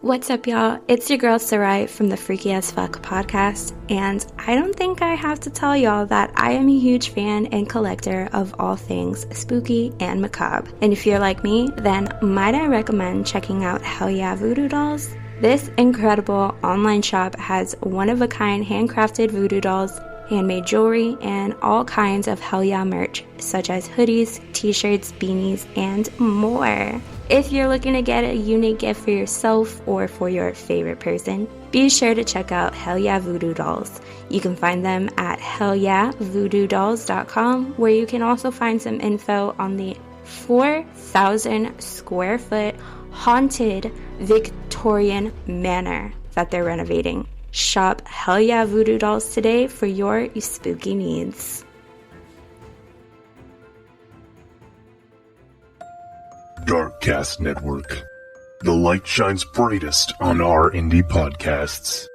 What's up, y'all? It's your girl Sarai from the Freaky as Fuck podcast, and I don't think I have to tell y'all that I am a huge fan and collector of all things spooky and macabre. And if you're like me, then might I recommend checking out Hell Yeah Voodoo Dolls? This incredible online shop has one-of-a-kind handcrafted voodoo dolls, handmade jewelry, and all kinds of Hell Yeah merch, such as hoodies, t-shirts, beanies, and more. If you're looking to get a unique gift for yourself or for your favorite person, be sure to check out Hell Yeah Voodoo Dolls. You can find them at hellyeahvoodoodolls.com, where you can also find some info on the 4,000 square foot haunted Victorian manor that they're renovating. Shop Hell Yeah Voodoo Dolls today for your spooky needs. Darkcast Network. The light shines brightest on our indie podcasts.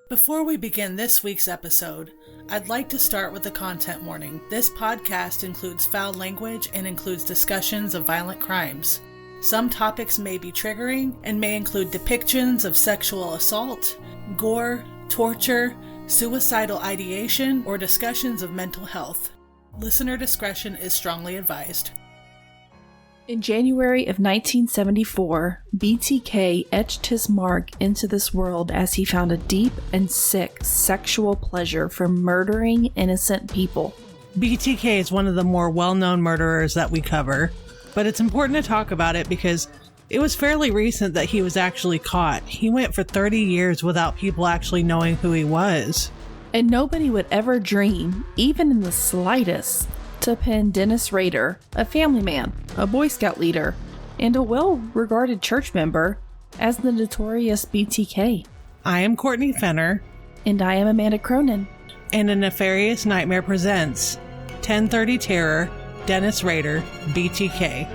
Before we begin this week's episode, I'd like to start with a content warning. This podcast includes foul language and includes discussions of violent crimes. Some topics may be triggering and may include depictions of sexual assault, gore, torture, suicidal ideation, or discussions of mental health. Listener discretion is strongly advised. In January of 1974, BTK etched his mark into this world as he found a deep and sick sexual pleasure from murdering innocent people. BTK is one of the more well-known murderers that we cover, but it's important to talk about it because it was fairly recent that he was actually caught. He went for 30 years without people actually knowing who he was. And nobody would ever dream, even in the slightest, to pin Dennis Rader, a family man, a Boy Scout leader, and a well-regarded church member, as the notorious BTK. I am Courtney Fenner. And I am Amanda Cronin. And A Nefarious Nightmare presents 1030 Terror, Dennis Rader, BTK.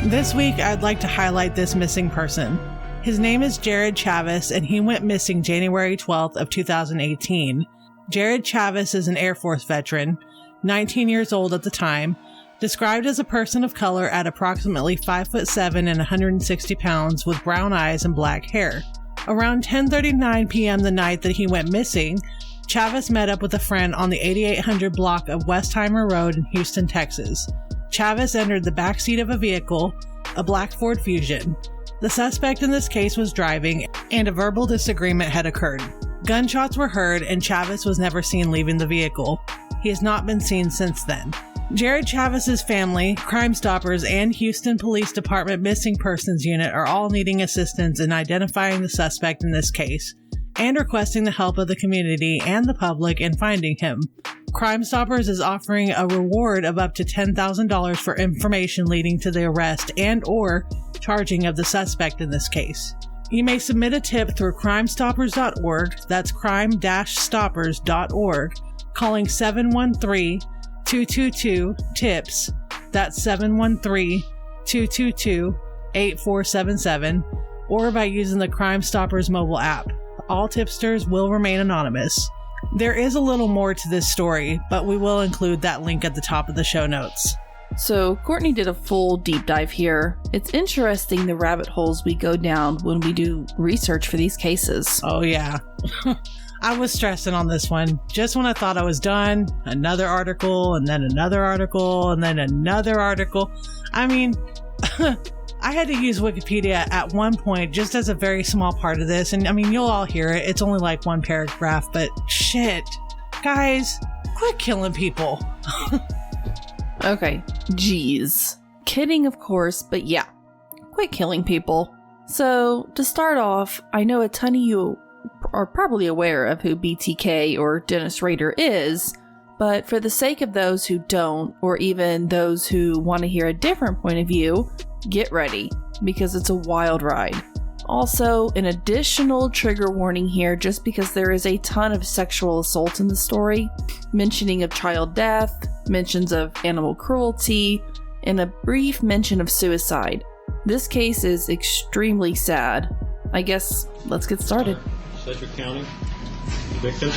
This week, I'd like to highlight this missing person. His name is Jared Chavis, and he went missing January 12th of 2018. Jared Chavis is an Air Force veteran, 19 years old at the time, described as a person of color at approximately 5'7" and 160 pounds with brown eyes and black hair. Around 10:39 p.m. the night that he went missing, Chavis met up with a friend on the 8800 block of Westheimer Road in Houston, Texas. Chavis entered the backseat of a vehicle, a black Ford Fusion. The suspect in this case was driving, and a verbal disagreement had occurred. Gunshots were heard, and Chavis was never seen leaving the vehicle. He has not been seen since then. Jared Chavis's family, Crime Stoppers, and Houston Police Department Missing Persons Unit are all needing assistance in identifying the suspect in this case, and requesting the help of the community and the public in finding him. Crime Stoppers is offering a reward of up to $10,000 for information leading to the arrest and/or charging of the suspect in this case. You may submit a tip through crimestoppers.org, that's crime-stoppers.org, calling 713-222-TIPS, that's 713-222-8477, or by using the Crime Stoppers mobile app. All tipsters will remain anonymous. There is a little more to this story, but we will include that link at the top of the show notes. So, Courtney did a full deep dive here. It's interesting the rabbit holes we go down when we do research for these cases. Oh, yeah. I was stressing on this one. Just when I thought I was done, another article, and then another article, and then another article. I mean, I had to use Wikipedia at one point just as a very small part of this. And I mean, you'll all hear it. It's only like one paragraph, but shit. Guys, quit killing people. Okay, geez. Kidding, of course, but yeah. Quit killing people. So, to start off, I know a ton of you are probably aware of who BTK or Dennis Rader is, but for the sake of those who don't, or even those who want to hear a different point of view, get ready, because it's a wild ride. Also, an additional trigger warning here, just because there is a ton of sexual assault in the story, mentioning of child death, mentions of animal cruelty, and a brief mention of suicide. This case is extremely sad. I guess let's get started. Sedgwick County, the victims.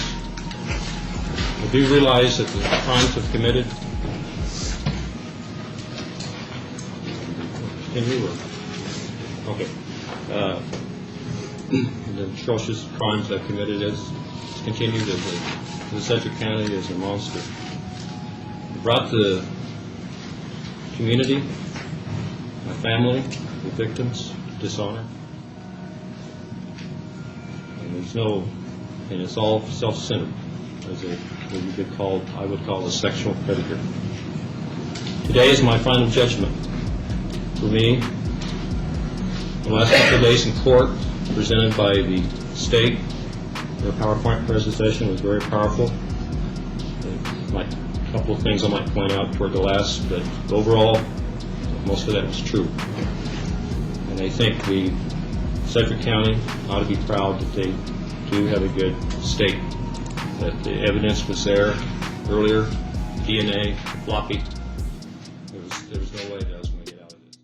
I do realize that the crimes have committed. The atrocious crimes that committed has continued. The Sedgwick County is a monster. It brought the community, my family, the victims, dishonor. And it's all self-centered, as I would call a sexual predator. Today is my final judgment. For me, the last couple of days in court, presented by the state, their PowerPoint presentation was very powerful. A couple of things I might point out toward the last, but overall, most of that was true. And I think the Sedgwick County ought to be proud that they do have a good state, that the evidence was there earlier, DNA, floppy. There was no way that I was going to get out of this.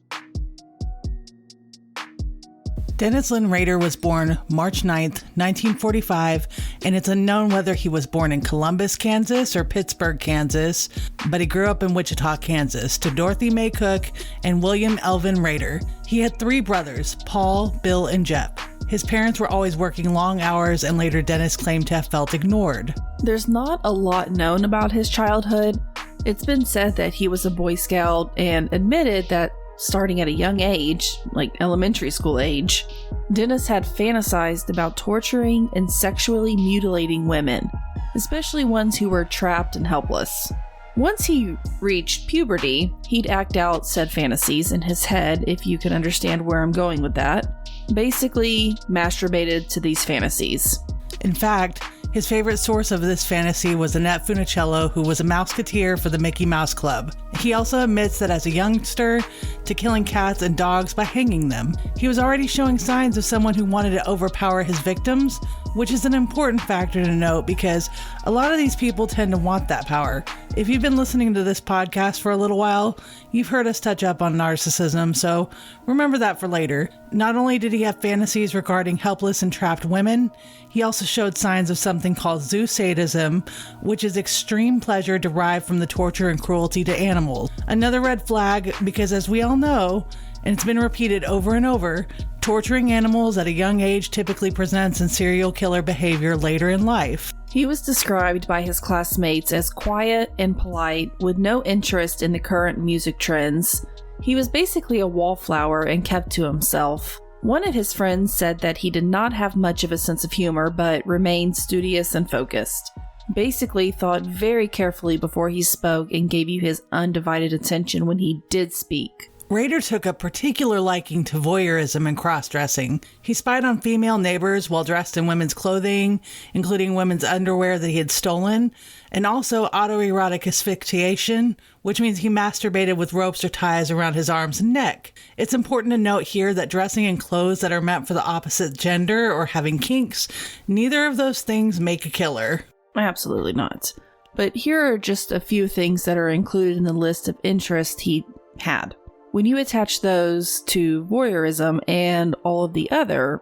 Dennis Lynn Rader was born March 9th, 1945, and it's unknown whether he was born in Columbus, Kansas or Pittsburgh, Kansas, but he grew up in Wichita, Kansas, to Dorothy Mae Cook and William Elvin Rader. He had 3 brothers, Paul, Bill, and Jeff. His parents were always working long hours, and later Dennis claimed to have felt ignored. There's not a lot known about his childhood. It's been said that he was a Boy Scout and admitted that starting at a young age, like elementary school age, Dennis had fantasized about torturing and sexually mutilating women, especially ones who were trapped and helpless. Once he reached puberty, he'd act out said fantasies in his head, if you can understand where I'm going with that. Basically, masturbated to these fantasies. In fact, his favorite source of this fantasy was Annette Funicello, who was a Mouseketeer for the Mickey Mouse Club. He also admits that as a youngster, to killing cats and dogs by hanging them. He was already showing signs of someone who wanted to overpower his victims, which is an important factor to note because a lot of these people tend to want that power. If you've been listening to this podcast for a little while, you've heard us touch up on narcissism, so remember that for later. Not only did he have fantasies regarding helpless and trapped women, he also showed signs of something called Sadism, which is extreme pleasure derived from the torture and cruelty to animals. Another red flag, because as we all know, and it's been repeated over and over, torturing animals at a young age typically presents in serial killer behavior later in life. He was described by his classmates as quiet and polite, with no interest in the current music trends. He was basically a wallflower and kept to himself. One of his friends said that he did not have much of a sense of humor, but remained studious and focused. Basically thought very carefully before he spoke and gave you his undivided attention when he did speak. Rader took a particular liking to voyeurism and cross-dressing. He spied on female neighbors while dressed in women's clothing, including women's underwear that he had stolen, and also autoerotic asphyxiation, which means he masturbated with ropes or ties around his arms and neck. It's important to note here that dressing in clothes that are meant for the opposite gender or having kinks, neither of those things make a killer. Absolutely not. But here are just a few things that are included in the list of interests he had. When you attach those to voyeurism and all of the other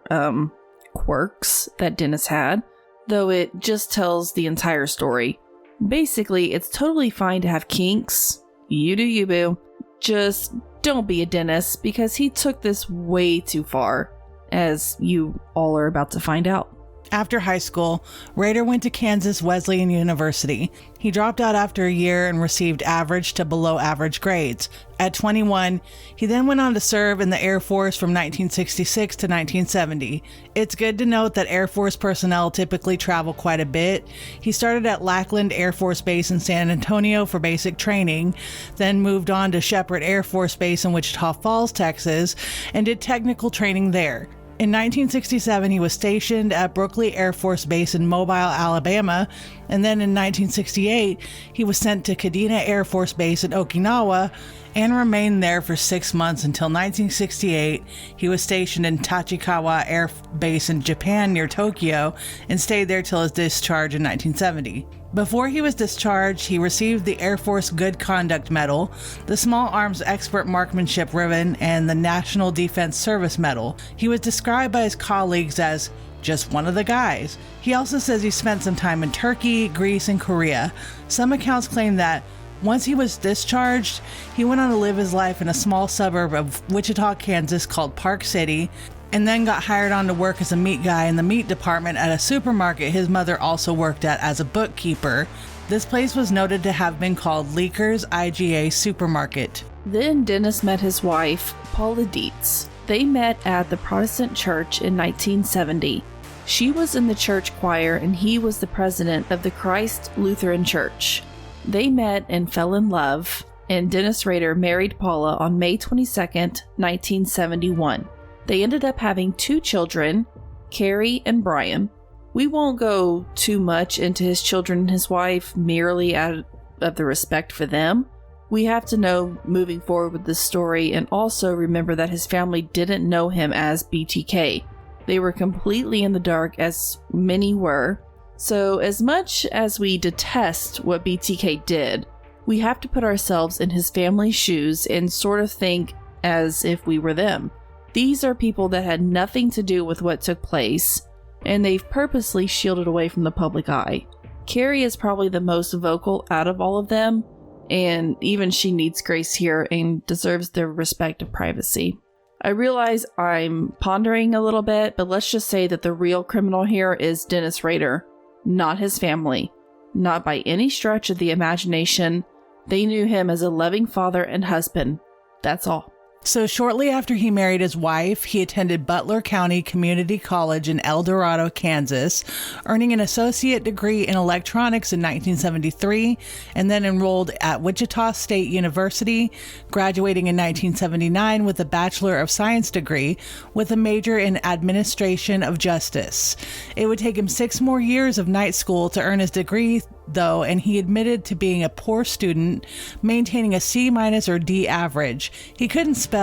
quirks that Dennis had, though it just tells the entire story. Basically, it's totally fine to have kinks. You do you, boo. Just don't be a Dennis, because he took this way too far, as you all are about to find out. After high school, Rader went to Kansas Wesleyan University. He dropped out after a year and received average to below average grades. At 21, he then went on to serve in the Air Force from 1966 to 1970. It's good to note that Air Force personnel typically travel quite a bit. He started at Lackland Air Force Base in San Antonio for basic training, then moved on to Shepherd Air Force Base in Wichita Falls, Texas, and did technical training there. In 1967, he was stationed at Brookley Air Force Base in Mobile, Alabama, and then in 1968, he was sent to Kadena Air Force Base in Okinawa and remained there for 6 months until 1968. He was stationed in Tachikawa Air Base in Japan near Tokyo and stayed there till his discharge in 1970. Before he was discharged, he received the Air Force Good Conduct Medal, the Small Arms Expert Marksmanship Ribbon, and the National Defense Service Medal. He was described by his colleagues as just one of the guys. He also says he spent some time in Turkey, Greece, and Korea. Some accounts claim that once he was discharged, he went on to live his life in a small suburb of Wichita, Kansas called Park City, and then got hired on to work as a meat guy in the meat department at a supermarket his mother also worked at as a bookkeeper. This place was noted to have been called Leaker's IGA Supermarket. Then Dennis met his wife, Paula Dietz. They met at the Protestant church in 1970. She was in the church choir and he was the president of the Christ Lutheran Church. They met and fell in love, and Dennis Rader married Paula on May 22nd, 1971. They ended up having 2 children, Carrie and Brian. We won't go too much into his children and his wife merely out of the respect for them. We have to know moving forward with this story, and also remember that his family didn't know him as BTK. They were completely in the dark, as many were. So as much as we detest what BTK did, we have to put ourselves in his family's shoes and sort of think as if we were them. These are people that had nothing to do with what took place, and they've purposely shielded away from the public eye. Carrie is probably the most vocal out of all of them, and even she needs grace here and deserves the respect of privacy. I realize I'm pondering a little bit, but let's just say that the real criminal here is Dennis Rader, not his family. Not by any stretch of the imagination. They knew him as a loving father and husband. That's all. So shortly after he married his wife, he attended Butler County Community College in El Dorado, Kansas, earning an associate degree in electronics in 1973, and then enrolled at Wichita State University, graduating in 1979 with a Bachelor of Science degree with a major in Administration of Justice. It would take him 6 more years of night school to earn his degree, though, and he admitted to being a poor student, maintaining a C- or D average. He couldn't spell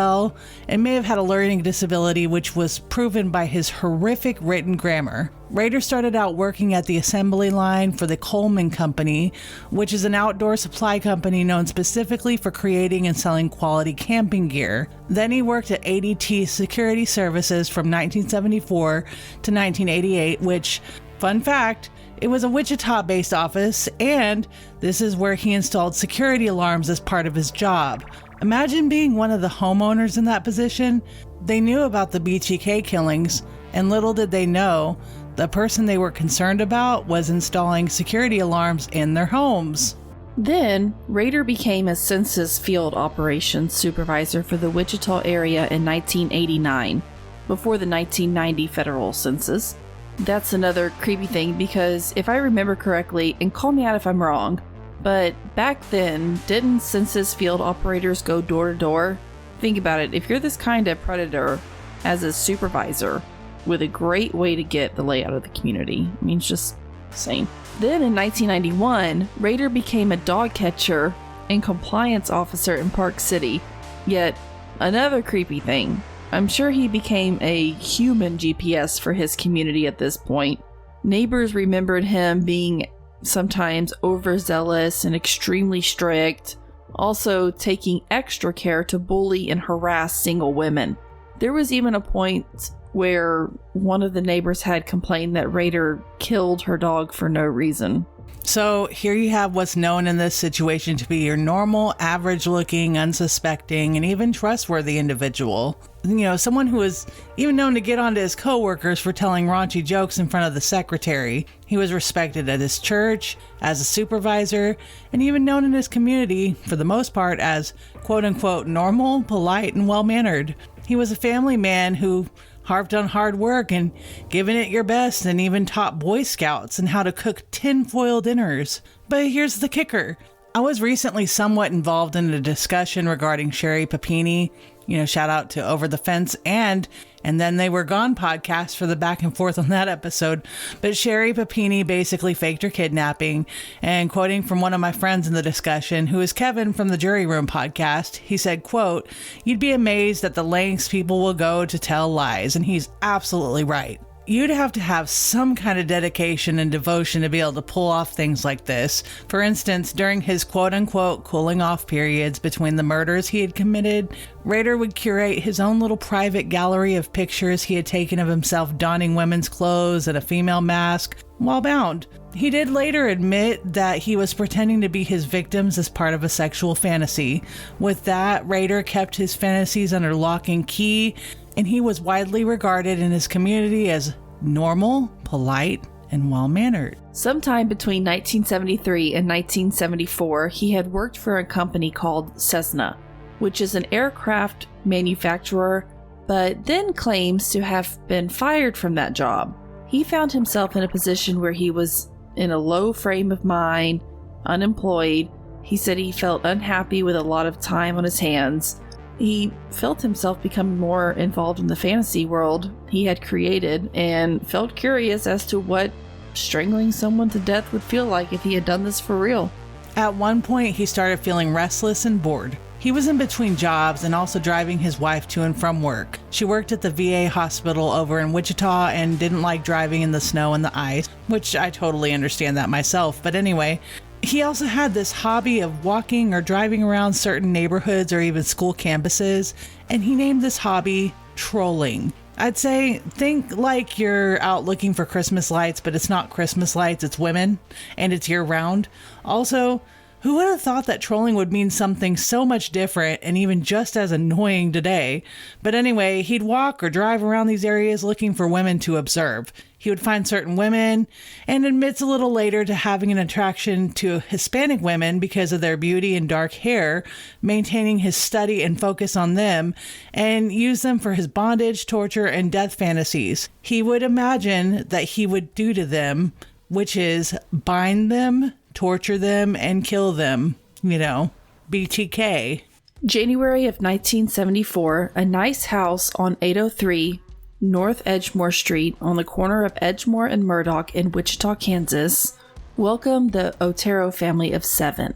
and may have had a learning disability, which was proven by his horrific written grammar. Rader started out working at the assembly line for the Coleman Company, which is an outdoor supply company known specifically for creating and selling quality camping gear. Then he worked at ADT Security Services from 1974 to 1988, which, fun fact, it was a Wichita-based office, and this is where he installed security alarms as part of his job. Imagine being one of the homeowners in that position. They knew about the BTK killings, and little did they know, the person they were concerned about was installing security alarms in their homes. Then, Rader became a census field operations supervisor for the Wichita area in 1989, before the 1990 federal census. That's another creepy thing, because if I remember correctly, and call me out if I'm wrong, but back then, didn't census field operators go door to door? Think about it, if you're this kind of predator as a supervisor, with a great way to get the layout of the community. I mean, it's just insane. Then in 1991, Rader became a dog catcher and compliance officer in Park City. Yet, another creepy thing, I'm sure he became a human GPS for his community at this point. Neighbors remembered him being sometimes overzealous and extremely strict, also taking extra care to bully and harass single women. There was even a point where one of the neighbors had complained that Rader killed her dog for no reason. So here you have what's known in this situation to be your normal, average-looking, unsuspecting, and even trustworthy individual. You know, someone who is even known to get onto his coworkers for telling raunchy jokes in front of the secretary. He was respected at his church, as a supervisor, and even known in his community, for the most part, as quote-unquote normal, polite, and well-mannered. He was a family man who harped on hard work and giving it your best, and even taught Boy Scouts and how to cook tinfoil dinners. But here's the kicker. I was recently somewhat involved in a discussion regarding Sherry Papini, shout out to Over the Fence and Then They Were Gone podcast for the back and forth on that episode. But Sherry Papini basically faked her kidnapping, and quoting from one of my friends in the discussion, who is Kevin from the Jury Room podcast, he said, quote, "You'd be amazed at the lengths people will go to tell lies," and he's absolutely right. You'd have to have some kind of dedication and devotion to be able to pull off things like this. For instance, during his quote-unquote cooling off periods between the murders he had committed, Rader would curate his own little private gallery of pictures he had taken of himself donning women's clothes and a female mask while bound. He did later admit that he was pretending to be his victims as part of a sexual fantasy. With that, Rader kept his fantasies under lock and key, and he was widely regarded in his community as normal, polite, and well-mannered. Sometime between 1973 and 1974, he had worked for a company called Cessna, which is an aircraft manufacturer, but then claims to have been fired from that job. He found himself in a position where he was in a low frame of mind, unemployed. He said he felt unhappy with a lot of time on his hands. He felt himself becoming more involved in the fantasy world he had created and felt curious as to what strangling someone to death would feel like if he had done this for real. At one point, he started feeling restless and bored. He was in between jobs and also driving his wife to and from work. She worked at the VA hospital over in Wichita and didn't like driving in the snow and the ice, which I totally understand that myself. But anyway, he also had this hobby of walking or driving around certain neighborhoods or even school campuses, and he named this hobby trolling. I'd say think like you're out looking for Christmas lights, but it's not Christmas lights, it's women, and it's year-round. Also, who would have thought that trolling would mean something so much different and even just as annoying today? But anyway, he'd walk or drive around these areas looking for women to observe. He would find certain women and admits a little later to having an attraction to Hispanic women because of their beauty and dark hair, maintaining his study and focus on them, and use them for his bondage, torture, and death fantasies. He would imagine that he would do to them, which is bind them, torture them, and kill them. You know, BTK. January of 1974, a nice house on 803 North Edgemore Street on the corner of Edgemore and Murdoch in Wichita, Kansas, welcomed the Otero family of 7.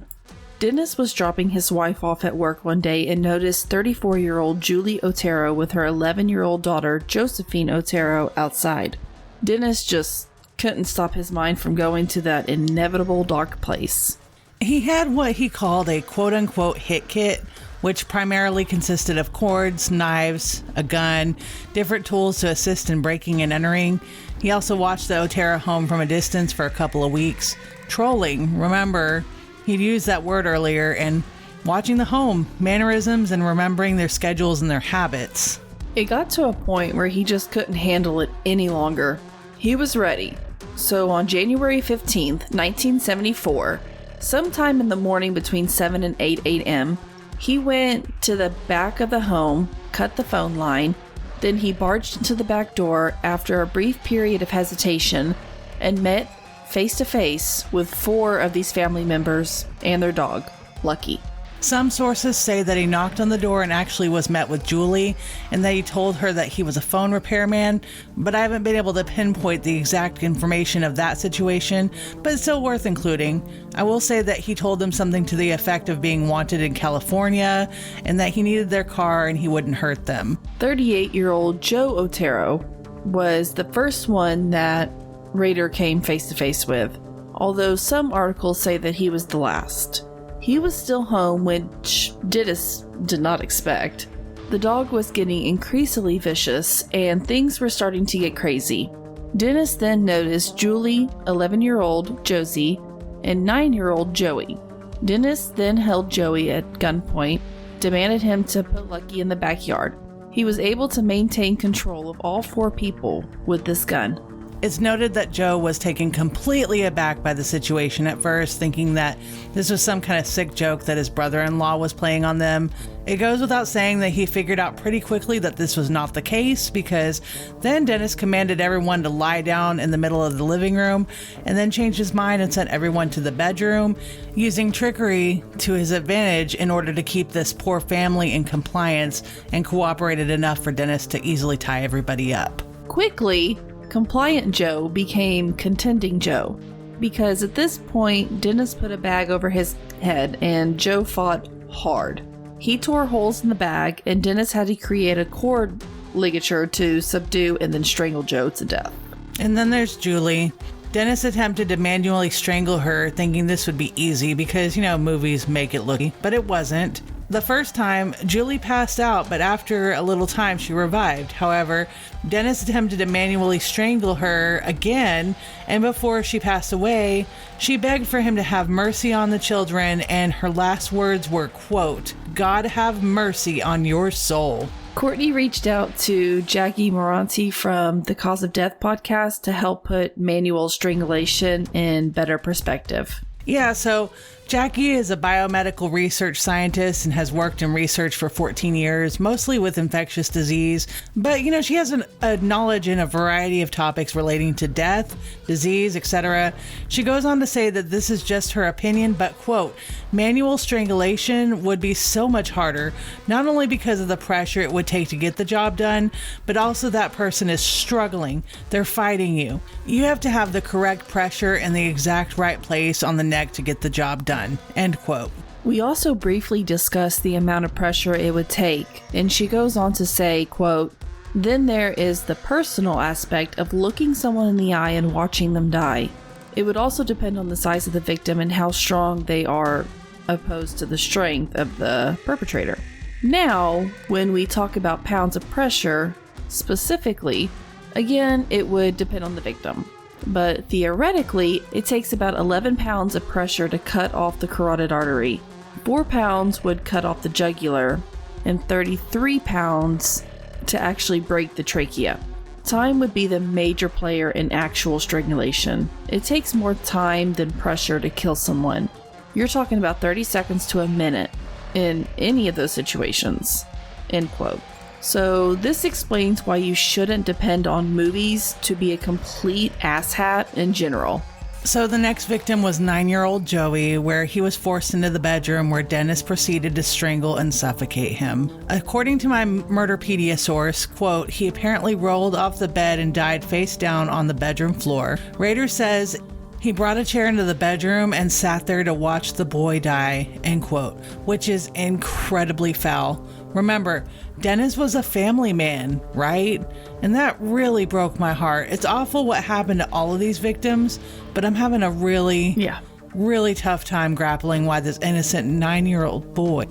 Dennis was dropping his wife off at work one day and noticed 34-year-old Julie Otero with her 11-year-old daughter Josephine Otero outside. Dennis just couldn't stop his mind from going to that inevitable dark place. He had what he called a quote-unquote hit kit, which primarily consisted of cords, knives, a gun, different tools to assist in breaking and entering. He also watched the Otero home from a distance for a couple of weeks. Trolling, remember, he'd used that word earlier, and watching the home, mannerisms, and remembering their schedules and their habits. It got to a point where he just couldn't handle it any longer. He was ready. So on January 15th, 1974, sometime in the morning between 7 and 8 a.m., he went to the back of the home, cut the phone line, then he barged into the back door after a brief period of hesitation and met face to face with 4 of these family members and their dog, Lucky. Some sources say that he knocked on the door and actually was met with Julie, and that he told her that he was a phone repairman, but I haven't been able to pinpoint the exact information of that situation, but it's still worth including. I will say that he told them something to the effect of being wanted in California, and that he needed their car and he wouldn't hurt them. 38-year-old Joe Otero was the first one that Rader came face to face with, although some articles say that he was the last. He was still home, which Dennis did not expect. The dog was getting increasingly vicious, and things were starting to get crazy. Dennis then noticed Julie, 11-year-old Josie, and 9-year-old Joey. Dennis then held Joey at gunpoint, demanded him to put Lucky in the backyard. He was able to maintain control of all 4 people with this gun. It's noted that Joe was taken completely aback by the situation at first, thinking that this was some kind of sick joke that his brother-in-law was playing on them. It goes without saying that he figured out pretty quickly that this was not the case, because then Dennis commanded everyone to lie down in the middle of the living room, and then changed his mind and sent everyone to the bedroom, using trickery to his advantage in order to keep this poor family in compliance, and cooperated enough for Dennis to easily tie everybody up. Quickly, Compliant Joe became Contending Joe, because at this point, Dennis put a bag over his head and Joe fought hard. He tore holes in the bag, and Dennis had to create a cord ligature to subdue and then strangle Joe to death. And then there's Julie. Dennis attempted to manually strangle her, thinking this would be easy because, movies make it look easy, but it wasn't. The first time, Julie passed out, but after a little time, she revived. However, Dennis attempted to manually strangle her again, and before she passed away, she begged for him to have mercy on the children, and her last words were, quote, "God have mercy on your soul." Courtney reached out to Jackie Moranti from the Cause of Death podcast to help put manual strangulation in better perspective. Yeah, so Jackie is a biomedical research scientist and has worked in research for 14 years, mostly with infectious disease. But, she has a knowledge in a variety of topics relating to death, disease, etc. She goes on to say that this is just her opinion, but, quote, "Manual strangulation would be so much harder, not only because of the pressure it would take to get the job done, but also that person is struggling. They're fighting you. You have to have the correct pressure in the exact right place on the neck to get the job done." End quote. We also briefly discussed the amount of pressure it would take, and she goes on to say, quote, "Then there is the personal aspect of looking someone in the eye and watching them die. It would also depend on the size of the victim and how strong they are opposed to the strength of the perpetrator." Now, when we talk about pounds of pressure, specifically, again, it would depend on the victim. But theoretically, it takes about 11 pounds of pressure to cut off the carotid artery. 4 pounds would cut off the jugular, and 33 pounds to actually break the trachea. Time would be the major player in actual strangulation. It takes more time than pressure to kill someone. You're talking about 30 seconds to a minute in any of those situations. End quote. So this explains why you shouldn't depend on movies to be a complete asshat in general. So the next victim was 9-year-old Joey, where he was forced into the bedroom where Dennis proceeded to strangle and suffocate him. According to my Murderpedia source, quote, "He apparently rolled off the bed and died face down on the bedroom floor." Rader says he brought a chair into the bedroom and sat there to watch the boy die, end quote, which is incredibly foul. Remember, Dennis was a family man, right? And that really broke my heart. It's awful what happened to all of these victims, but I'm having a really tough time grappling why this innocent 9-year-old boy.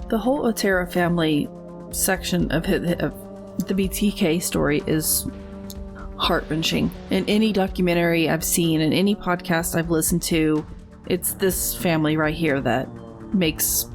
The whole Otero family section of the BTK story is heart-wrenching. In any documentary I've seen, in any podcast I've listened to, it's this family right here that makes,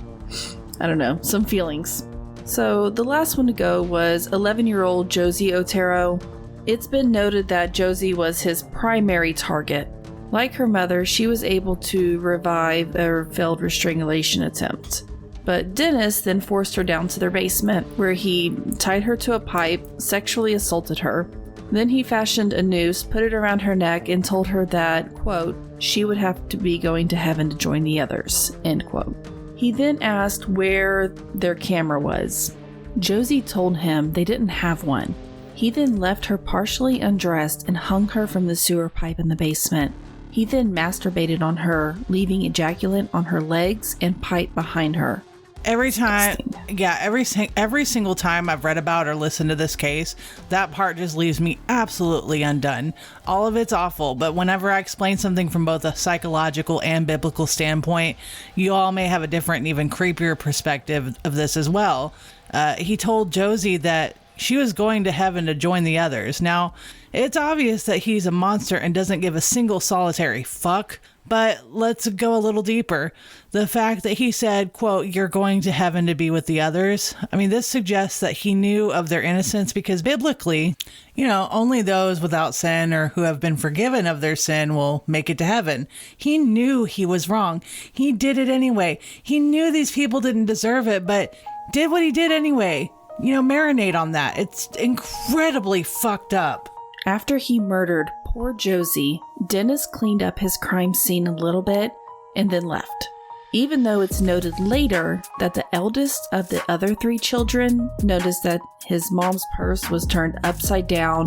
some feelings. So the last one to go was 11-year-old Josie Otero. It's been noted that Josie was his primary target. Like her mother, she was able to revive a failed strangulation attempt. But Dennis then forced her down to their basement, where he tied her to a pipe, sexually assaulted her. Then he fashioned a noose, put it around her neck, and told her that, quote, she would have to be going to heaven to join the others, end quote. He then asked where their camera was. Josie told him they didn't have one. He then left her partially undressed and hung her from the sewer pipe in the basement. He then masturbated on her, leaving ejaculate on her legs and pipe behind her. Every single time I've read about or listened to this case, that part just leaves me absolutely undone. All of it's awful, but whenever I explain something from both a psychological and biblical standpoint, you all may have a different and even creepier perspective of this as well. He told Josie that she was going to heaven to join the others. Now, it's obvious that he's a monster and doesn't give a single solitary fuck, but let's go a little deeper. The fact that he said, quote, you're going to heaven to be with the others. I mean, this suggests that he knew of their innocence because biblically, only those without sin or who have been forgiven of their sin will make it to heaven. He knew he was wrong. He did it anyway. He knew these people didn't deserve it, but did what he did anyway. Marinate on that. It's incredibly fucked up. After he murdered poor Josie, Dennis cleaned up his crime scene a little bit and then left. Even though it's noted later that the eldest of the other 3 children noticed that his mom's purse was turned upside down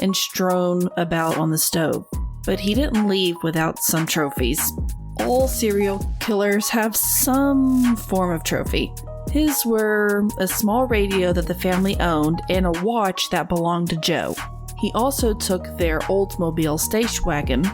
and strewn about on the stove. But he didn't leave without some trophies. All serial killers have some form of trophy. His were a small radio that the family owned and a watch that belonged to Joe. He also took their Oldsmobile station wagon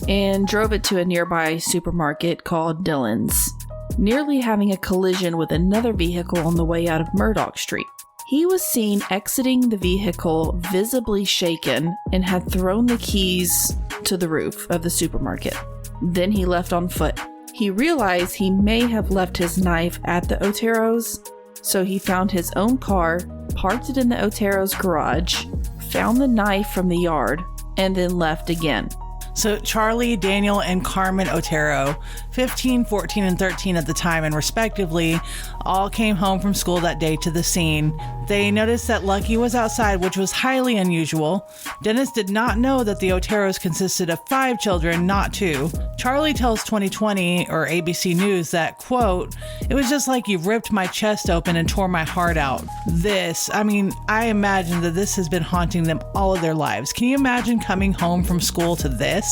and drove it to a nearby supermarket called Dillon's, nearly having a collision with another vehicle on the way out of Murdoch Street. He was seen exiting the vehicle visibly shaken and had thrown the keys to the roof of the supermarket. Then he left on foot. He realized he may have left his knife at the Oteros, so he found his own car, parked it in the Oteros' garage, found the knife from the yard, and then left again. So Charlie, Daniel, and Carmen Otero, 15, 14, and 13 at the time, and respectively, all came home from school that day to the scene. They noticed that Lucky was outside, which was highly unusual. Dennis did not know that the Oteros consisted of 5 children, not 2. Charlie tells 2020 or ABC News that, quote, "It was just like you ripped my chest open and tore my heart out. I imagine that this has been haunting them all of their lives. Can you imagine coming home from school to this?"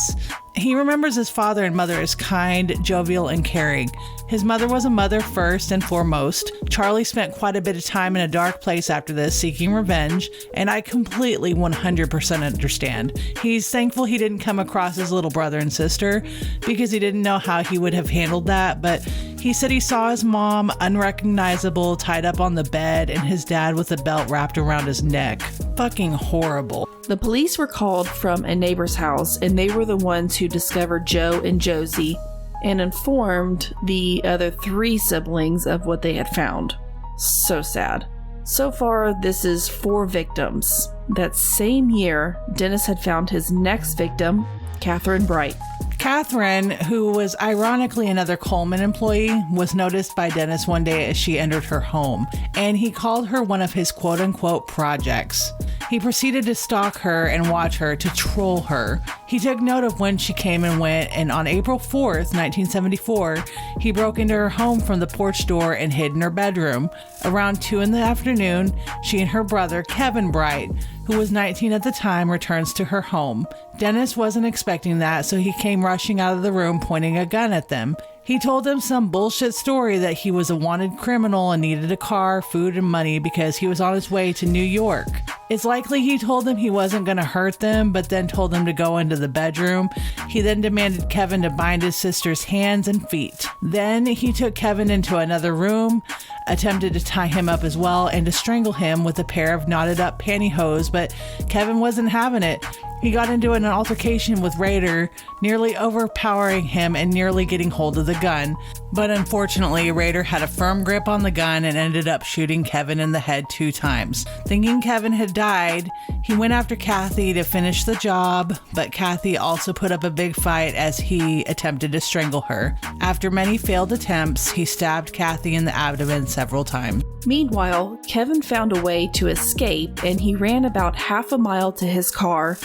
He remembers his father and mother as kind, jovial, and caring. His mother was a mother first and foremost. Charlie spent quite a bit of time in a dark place after this, seeking revenge, and I completely 100% understand. He's thankful he didn't come across his little brother and sister because he didn't know how he would have handled that, but he said he saw his mom unrecognizable, tied up on the bed, and his dad with a belt wrapped around his neck. Fucking horrible. The police were called from a neighbor's house, and they were the ones who discovered Joe and Josie and informed the other 3 siblings of what they had found. So sad. So far, this is 4 victims. That same year, Dennis had found his next victim, Catherine Bright. Catherine, who was ironically another Coleman employee, was noticed by Dennis one day as she entered her home, and he called her one of his quote-unquote projects. He proceeded to stalk her and watch her, to troll her. He took note of when she came and went, and on April 4th, 1974, he broke into her home from the porch door and hid in her bedroom. Around 2 in the afternoon, she and her brother, Kevin Bright, who was 19 at the time, returns to her home. Dennis wasn't expecting that, so he came rushing out of the room pointing a gun at them. He told them some bullshit story that he was a wanted criminal and needed a car, food, and money because he was on his way to New York. It's likely he told them he wasn't going to hurt them, but then told them to go into the bedroom. He then demanded Kevin to bind his sister's hands and feet. Then he took Kevin into another room, attempted to tie him up as well, and to strangle him with a pair of knotted up pantyhose, but Kevin wasn't having it. He got into an altercation with Rader, nearly overpowering him and nearly getting hold of the gun. But unfortunately, Rader had a firm grip on the gun and ended up shooting Kevin in the head 2 times. Thinking Kevin had died, he went after Kathy to finish the job, but Kathy also put up a big fight as he attempted to strangle her. After many failed attempts, he stabbed Kathy in the abdomen several times. Meanwhile, Kevin found a way to escape, and he ran about half a mile to his car,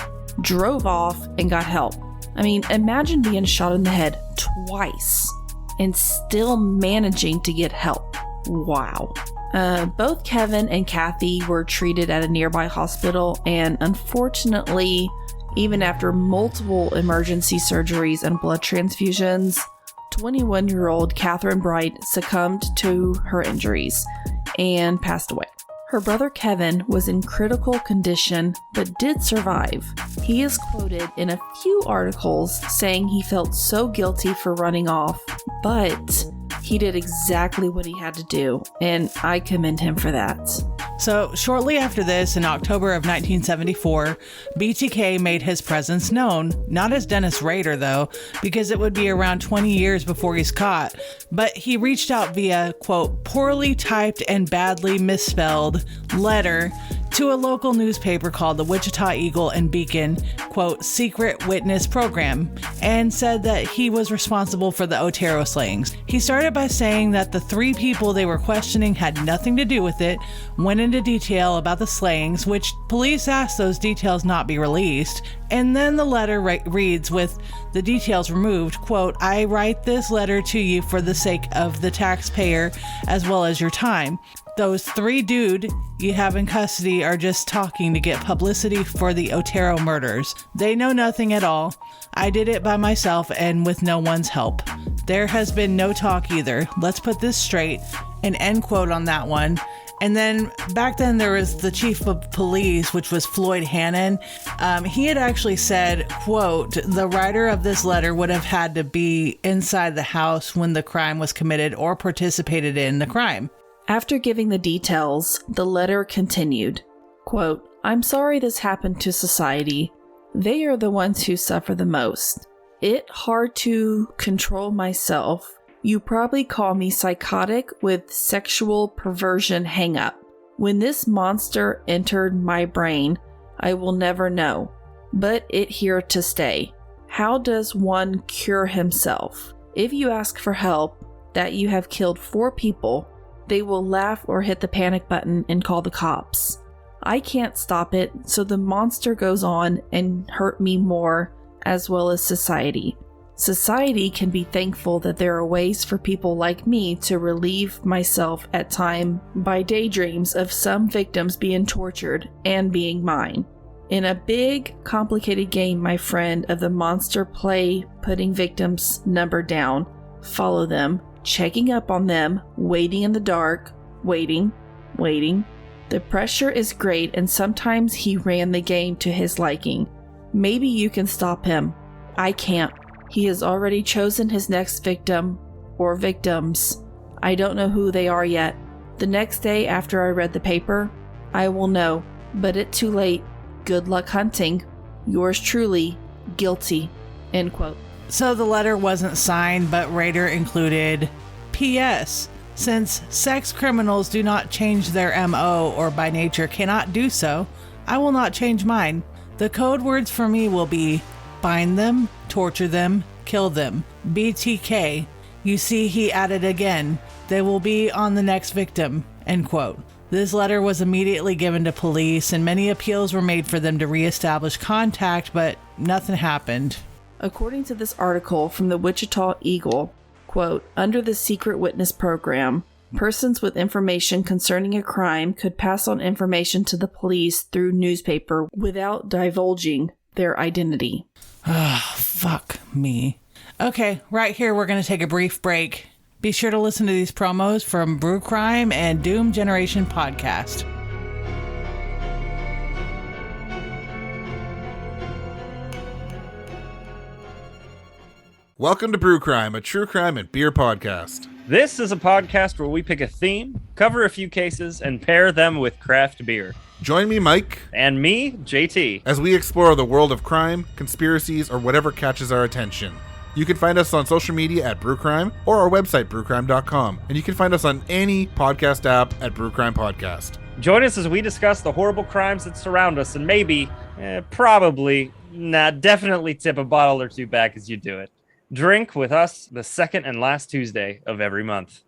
drove off, and got help. Imagine being shot in the head twice and still managing to get help. Wow. Both Kevin and Kathy were treated at a nearby hospital, and unfortunately, even after multiple emergency surgeries and blood transfusions, 21-year-old Catherine Bright succumbed to her injuries and passed away. Her brother Kevin was in critical condition but did survive. He is quoted in a few articles saying he felt so guilty for running off, but he did exactly what he had to do, and I commend him for that. So shortly after this, in October of 1974, BTK made his presence known, not as Dennis Rader though, because it would be around 20 years before he's caught, but he reached out via, quote, poorly typed and badly misspelled letter to a local newspaper called the Wichita Eagle and Beacon, quote, secret witness program, and said that he was responsible for the Otero slayings. He started by saying that the 3 people they were questioning had nothing to do with it, went into detail about the slayings, which police asked those details not be released, and then the letter reads with the details removed, quote, I write this letter to you for the sake of the taxpayer as well as your time. Those 3 dude you have in custody are just talking to get publicity for the Otero murders. They know nothing at all. I did it by myself and with no one's help. There has been no talk either. Let's put this straight. an end quote on that one. And then back then there was the chief of police, which was Floyd Hannon. He had actually said, quote, the writer of this letter would have had to be inside the house when the crime was committed or participated in the crime. After giving the details, the letter continued, quote, I'm sorry this happened to society. They are the ones who suffer the most. It hard to control myself. You probably call me psychotic with sexual perversion hang-up. When this monster entered my brain, I will never know, but it here to stay. How does one cure himself? If you ask for help that you have killed 4 people, they will laugh or hit the panic button and call the cops. I can't stop it, so the monster goes on and hurt me more, as well as society. Society can be thankful that there are ways for people like me to relieve myself at time by daydreams of some victims being tortured and being mine. In a big, complicated game, my friend, of the monster play putting victims number down, follow them, checking up on them, waiting in the dark, waiting. The pressure is great, and sometimes he ran the game to his liking. Maybe you can stop him. I can't. He has already chosen his next victim, or victims. I don't know who they are yet. The next day after I read the paper, I will know, but it's too late. Good luck hunting. Yours truly, guilty. End quote. So the letter wasn't signed, but Rader included, P.S. Since sex criminals do not change their M.O. or by nature cannot do so, I will not change mine. The code words for me will be bind them, torture them, kill them. BTK. You see, he added again. They will be on the next victim. End quote. This letter was immediately given to police, and many appeals were made for them to reestablish contact, but nothing happened. According to this article from the Wichita Eagle, quote, under the secret witness program, persons with information concerning a crime could pass on information to the police through newspaper without divulging their identity. Ah, fuck me. Okay, right here we're going to take a brief break. Be sure to listen to these promos from Brew Crime and Doom Generation Podcast. Welcome to Brew Crime, a true crime and beer podcast. This is a podcast where we pick a theme, cover a few cases, and pair them with craft beer. Join me, Mike. And me, JT. As we explore the world of crime, conspiracies, or whatever catches our attention. You can find us on social media at Brewcrime or our website, brewcrime.com. And you can find us on any podcast app at Brewcrime Podcast. Join us as we discuss the horrible crimes that surround us and maybe, definitely tip a bottle or two back as you do it. Drink with us the second and last Tuesday of every month.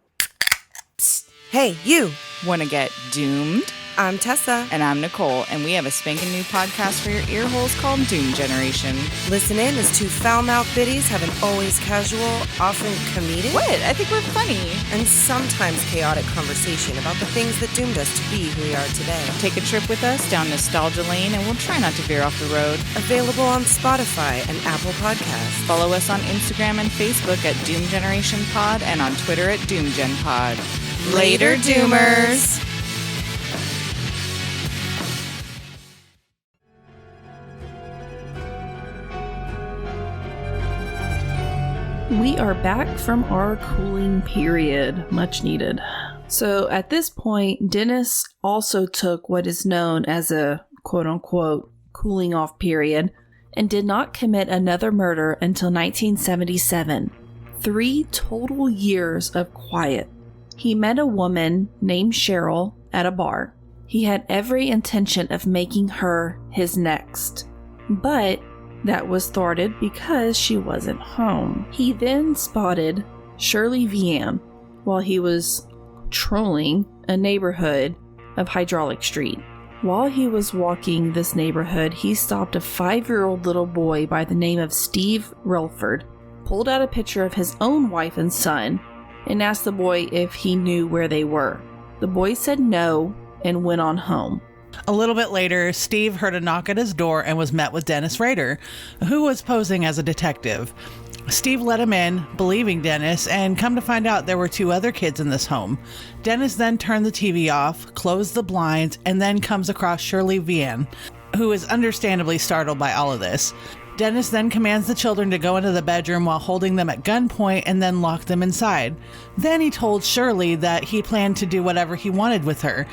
Psst. Hey, you. Want to get doomed? I'm Tessa. And I'm Nicole, and we have a spanking new podcast for your ear holes called Doom Generation. Listen in as 2 foul-mouthed biddies have an always casual, often comedic... What? I think we're funny. ...and sometimes chaotic conversation about the things that doomed us to be who we are today. Take a trip with us down nostalgia lane, and we'll try not to veer off the road. Available on Spotify and Apple Podcasts. Follow us on Instagram and Facebook at Doom Generation Pod, and on Twitter at DoomGen Pod. Later, Doomers! We are back from our cooling period, much needed. So at this point, Dennis also took what is known as a quote-unquote cooling off period and did not commit another murder until 1977. 3 total years of quiet. He met a woman named Cheryl at a bar. He had every intention of making her his next, but that was thwarted because she wasn't home. He then spotted Shirley Vian while he was trolling a neighborhood of Hydraulic Street. While he was walking this neighborhood, he stopped a 5-year-old little boy by the name of Steve Relford, pulled out a picture of his own wife and son, and asked the boy if he knew where they were. The boy said no and went on home. A little bit later, Steve heard a knock at his door and was met with Dennis Rader, who was posing as a detective. Steve let him in, believing Dennis, and come to find out there were 2 other kids in this home. Dennis then turned the TV off, closed the blinds, and then comes across Shirley Vian, who is understandably startled by all of this. Dennis then commands the children to go into the bedroom while holding them at gunpoint and then lock them inside. Then he told Shirley that he planned to do whatever he wanted with her.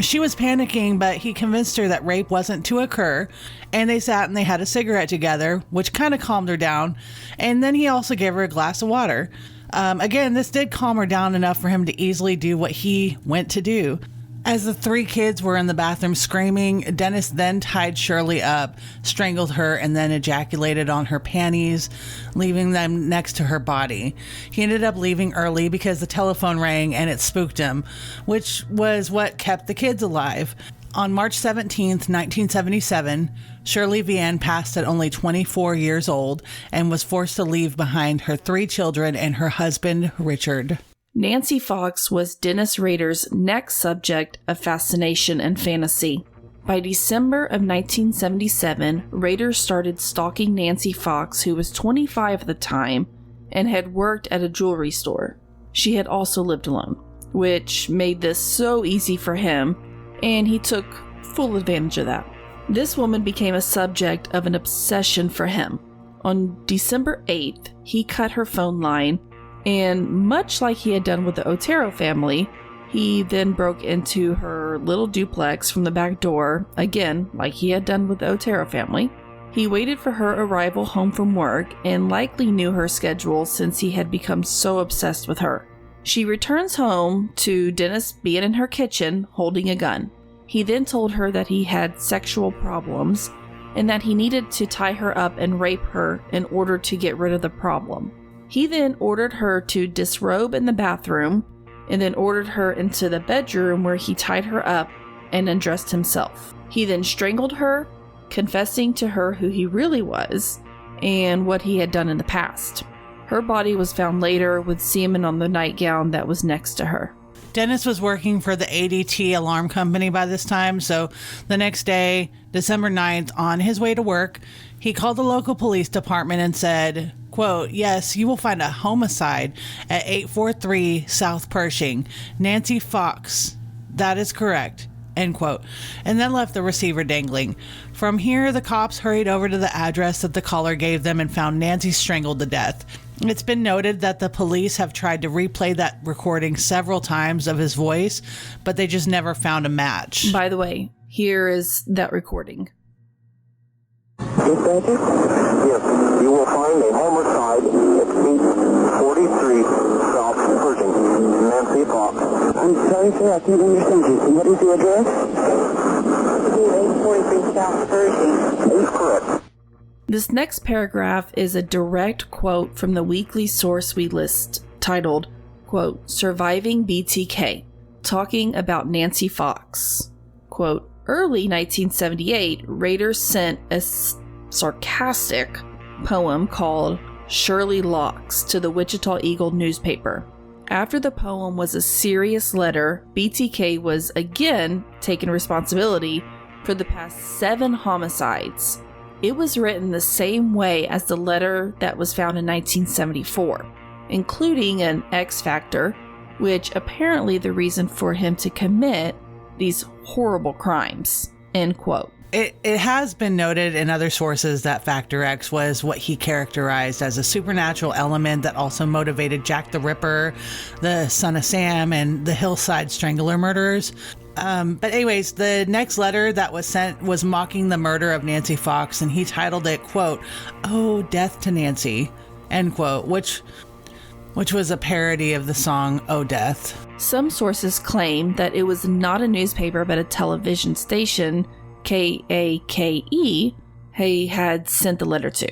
She was panicking, but he convinced her that rape wasn't to occur, and they sat and they had a cigarette together, which kind of calmed her down, and then he also gave her a glass of water. Again, this did calm her down enough for him to easily do what he went to do. As the 3 kids were in the bathroom screaming, Dennis then tied Shirley up, strangled her, and then ejaculated on her panties, leaving them next to her body. He ended up leaving early because the telephone rang and it spooked him, which was what kept the kids alive. On March 17th, 1977, Shirley Vian passed at only 24 years old and was forced to leave behind her 3 children and her husband, Richard. Nancy Fox was Dennis Rader's next subject of fascination and fantasy. By December of 1977, Rader started stalking Nancy Fox, who was 25 at the time and had worked at a jewelry store. She had also lived alone, which made this so easy for him, and he took full advantage of that. This woman became a subject of an obsession for him. On December 8th, he cut her phone line, and much like he had done with the Otero family, he then broke into her little duplex from the back door, again like he had done with the Otero family. He waited for her arrival home from work and likely knew her schedule since he had become so obsessed with her. She returns home to Dennis being in her kitchen holding a gun. He then told her that he had sexual problems and that he needed to tie her up and rape her in order to get rid of the problem. He then ordered her to disrobe in the bathroom and then ordered her into the bedroom where he tied her up and undressed himself. He then strangled her, confessing to her who he really was and what he had done in the past. Her body was found later with semen on the nightgown that was next to her. Dennis was working for the ADT alarm company by this time, so the next day, December 9th, on his way to work, he called the local police department and said, quote, "Yes, you will find a homicide at 843 South Pershing. Nancy Fox. That is correct." End quote. And then left the receiver dangling. From here, the cops hurried over to the address that the caller gave them and found Nancy strangled to death. It's been noted that the police have tried to replay that recording several times of his voice, but they just never found a match. By the way, here is that recording. Yes, you will find a homicide at 843 South Pershing. Nancy Fox. I'm sorry, sir, I can't understand you. What is the address? 843 South Pershing. That is correct. This next paragraph is a direct quote from the weekly source we list, titled, quote, "Surviving BTK," talking about Nancy Fox. Quote, "Early 1978, Rader sent a sarcastic poem called Shirley Locks to the Wichita Eagle newspaper. After the poem was a serious letter, BTK was again taking responsibility for the past 7 homicides. It was written the same way as the letter that was found in 1974, including an X factor, which apparently the reason for him to commit these horrible crimes." End quote. It has been noted in other sources that Factor X was what he characterized as a supernatural element that also motivated Jack the Ripper, the Son of Sam, and the Hillside Strangler murderers. But anyways, the next letter that was sent was mocking the murder of Nancy Fox, and he titled it, quote, "Oh, Death to Nancy," end quote, which was a parody of the song "Oh, Death." Some sources claim that it was not a newspaper but a television station, KAKE, he had sent the letter to.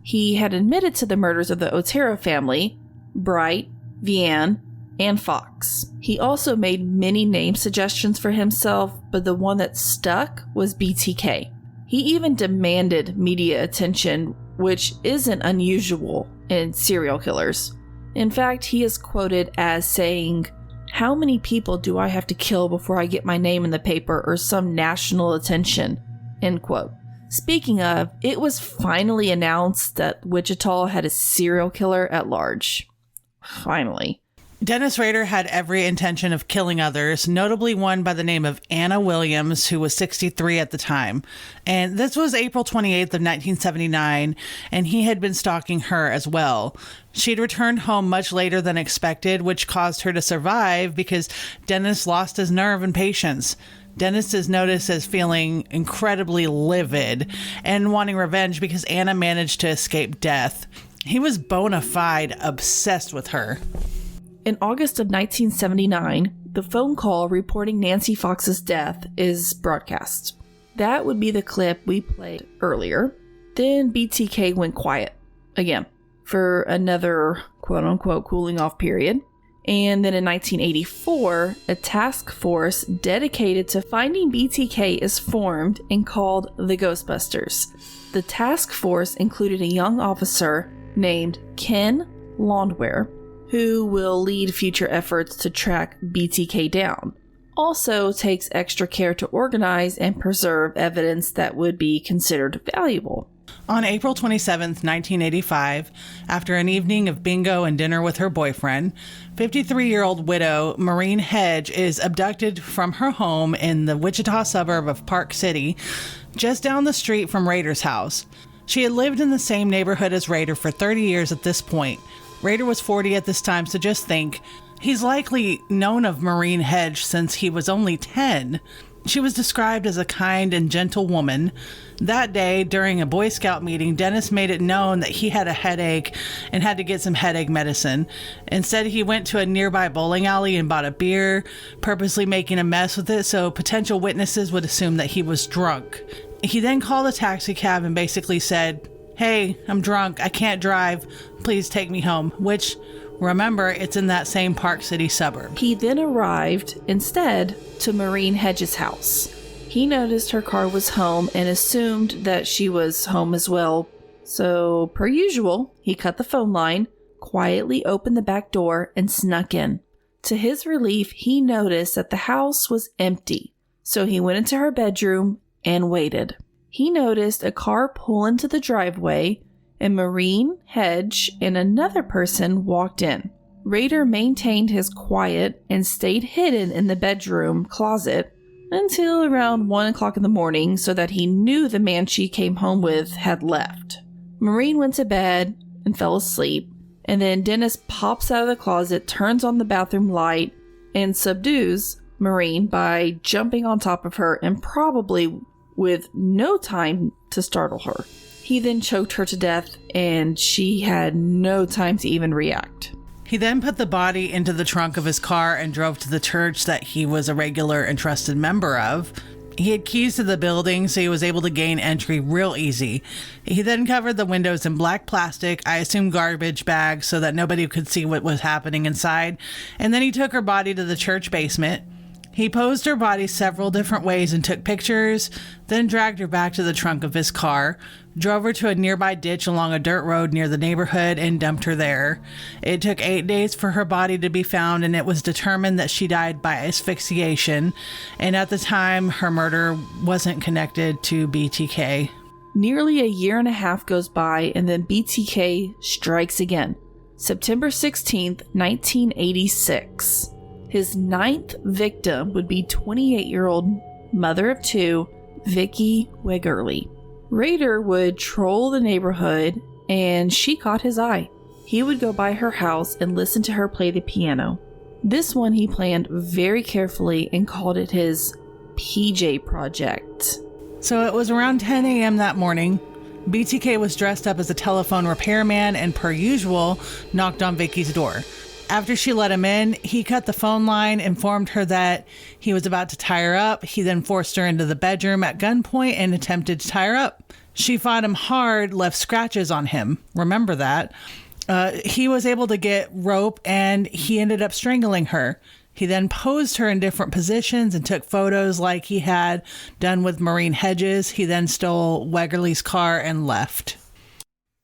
He had admitted to the murders of the Otero family, Bright, Vian, and Fox. He also made many name suggestions for himself, but the one that stuck was BTK. He even demanded media attention, which isn't unusual in serial killers. In fact, he is quoted as saying, "How many people do I have to kill before I get my name in the paper or some national attention?" End quote. Speaking of, it was finally announced that Wichita had a serial killer at large. Finally. Dennis Rader had every intention of killing others, notably one by the name of Anna Williams, who was 63 at the time. And this was April 28th of 1979, and he had been stalking her as well. She'd returned home much later than expected, which caused her to survive because Dennis lost his nerve and patience. Dennis is noticed as feeling incredibly livid and wanting revenge because Anna managed to escape death. He was bona fide obsessed with her. In August of 1979, the phone call reporting Nancy Fox's death is broadcast. That would be the clip we played earlier. Then BTK went quiet again for another quote-unquote cooling off period. And then in 1984, a task force dedicated to finding BTK is formed and called the Ghostbusters. The task force included a young officer named Ken Londware, who will lead future efforts to track BTK down. Also takes extra care to organize and preserve evidence that would be considered valuable. On April 27th, 1985, after an evening of bingo and dinner with her boyfriend, 53-year-old widow Maureen Hedge is abducted from her home in the Wichita suburb of Park City, just down the street from Rader's house. She had lived in the same neighborhood as Rader for 30 years at this point. Rader was 40 at this time, so just think. He's likely known of Maureen Hedge since he was only 10. She was described as a kind and gentle woman. That day, during a Boy Scout meeting, Dennis made it known that he had a headache and had to get some headache medicine. Instead, he went to a nearby bowling alley and bought a beer, purposely making a mess with it so potential witnesses would assume that he was drunk. He then called a taxi cab and basically said, "Hey, I'm drunk. I can't drive. Please take me home," which, remember, it's in that same Park City suburb. He then arrived, instead, to Maureen Hedges' house. He noticed her car was home and assumed that she was home as well. So, per usual, he cut the phone line, quietly opened the back door, and snuck in. To his relief, he noticed that the house was empty. So he went into her bedroom and waited. He noticed a car pull into the driveway, and Maureen Hedge and another person walked in. Rader maintained his quiet and stayed hidden in the bedroom closet until around 1 o'clock in the morning so that he knew the man she came home with had left. Maureen went to bed and fell asleep, and then Dennis pops out of the closet, turns on the bathroom light, and subdues Maureen by jumping on top of her and probably with no time to startle her. He then choked her to death, and she had no time to even react. He then put the body into the trunk of his car and drove to the church that he was a regular and trusted member of. He had keys to the building, so he was able to gain entry real easy. He then covered the windows in black plastic, I assume garbage bags, so that nobody could see what was happening inside. And then he took her body to the church basement. He posed her body several different ways and took pictures, then dragged her back to the trunk of his car, drove her to a nearby ditch along a dirt road near the neighborhood, and dumped her there. It took 8 days for her body to be found, and it was determined that she died by asphyxiation, and at the time, her murder wasn't connected to BTK. Nearly a year and a half goes by, and then BTK strikes again. September 16th, 1986. His 9th victim would be 28-year-old mother of 2, Vicki Wegerle. Rader would troll the neighborhood, and she caught his eye. He would go by her house and listen to her play the piano. This one he planned very carefully and called it his PJ project. So it was around 10 a.m. that morning. BTK was dressed up as a telephone repairman and, per usual, knocked on Vicki's door. After she let him in, he cut the phone line, informed her that he was about to tie her up. He then forced her into the bedroom at gunpoint and attempted to tie her up. She fought him hard, left scratches on him. Remember that. He was able to get rope, and he ended up strangling her. He then posed her in different positions and took photos like he had done with Maureen Hedges. He then stole Wegerle's car and left.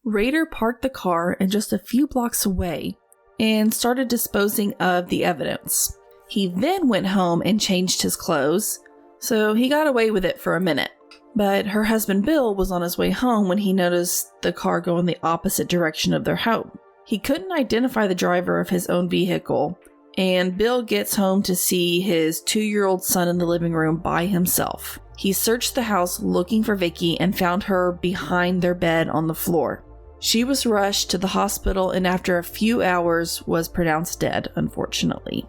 Rader parked the car and just a few blocks away and started disposing of the evidence. He then went home and changed his clothes, so he got away with it for a minute. But her husband Bill was on his way home when he noticed the car go in the opposite direction of their home. He couldn't identify the driver of his own vehicle, and Bill gets home to see his 2-year-old son in the living room by himself. He searched the house looking for Vicky and found her behind their bed on the floor. She was rushed to the hospital and after a few hours was pronounced dead, unfortunately.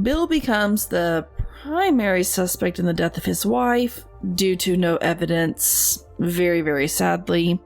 Bill becomes the primary suspect in the death of his wife due to no evidence, very, very sadly.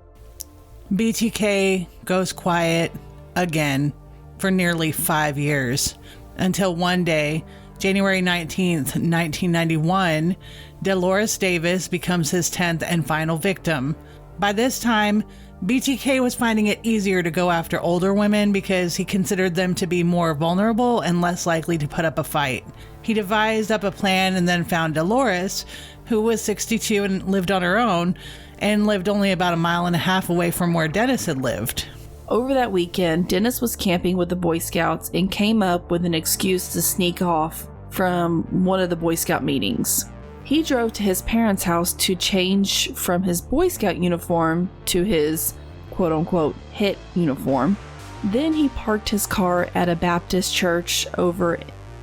BTK goes quiet again for nearly 5 years until one day, January 19th, 1991, Dolores Davis becomes his 10th and final victim. By this time, BTK was finding it easier to go after older women because he considered them to be more vulnerable and less likely to put up a fight. He devised up a plan and then found Dolores, who was 62 and lived on her own, and lived only about 1.5 miles away from where Dennis had lived. Over that weekend, Dennis was camping with the Boy Scouts and came up with an excuse to sneak off from one of the Boy Scout meetings. He drove to his parents' house to change from his Boy Scout uniform to his quote-unquote hit uniform. Then he parked his car at a Baptist church over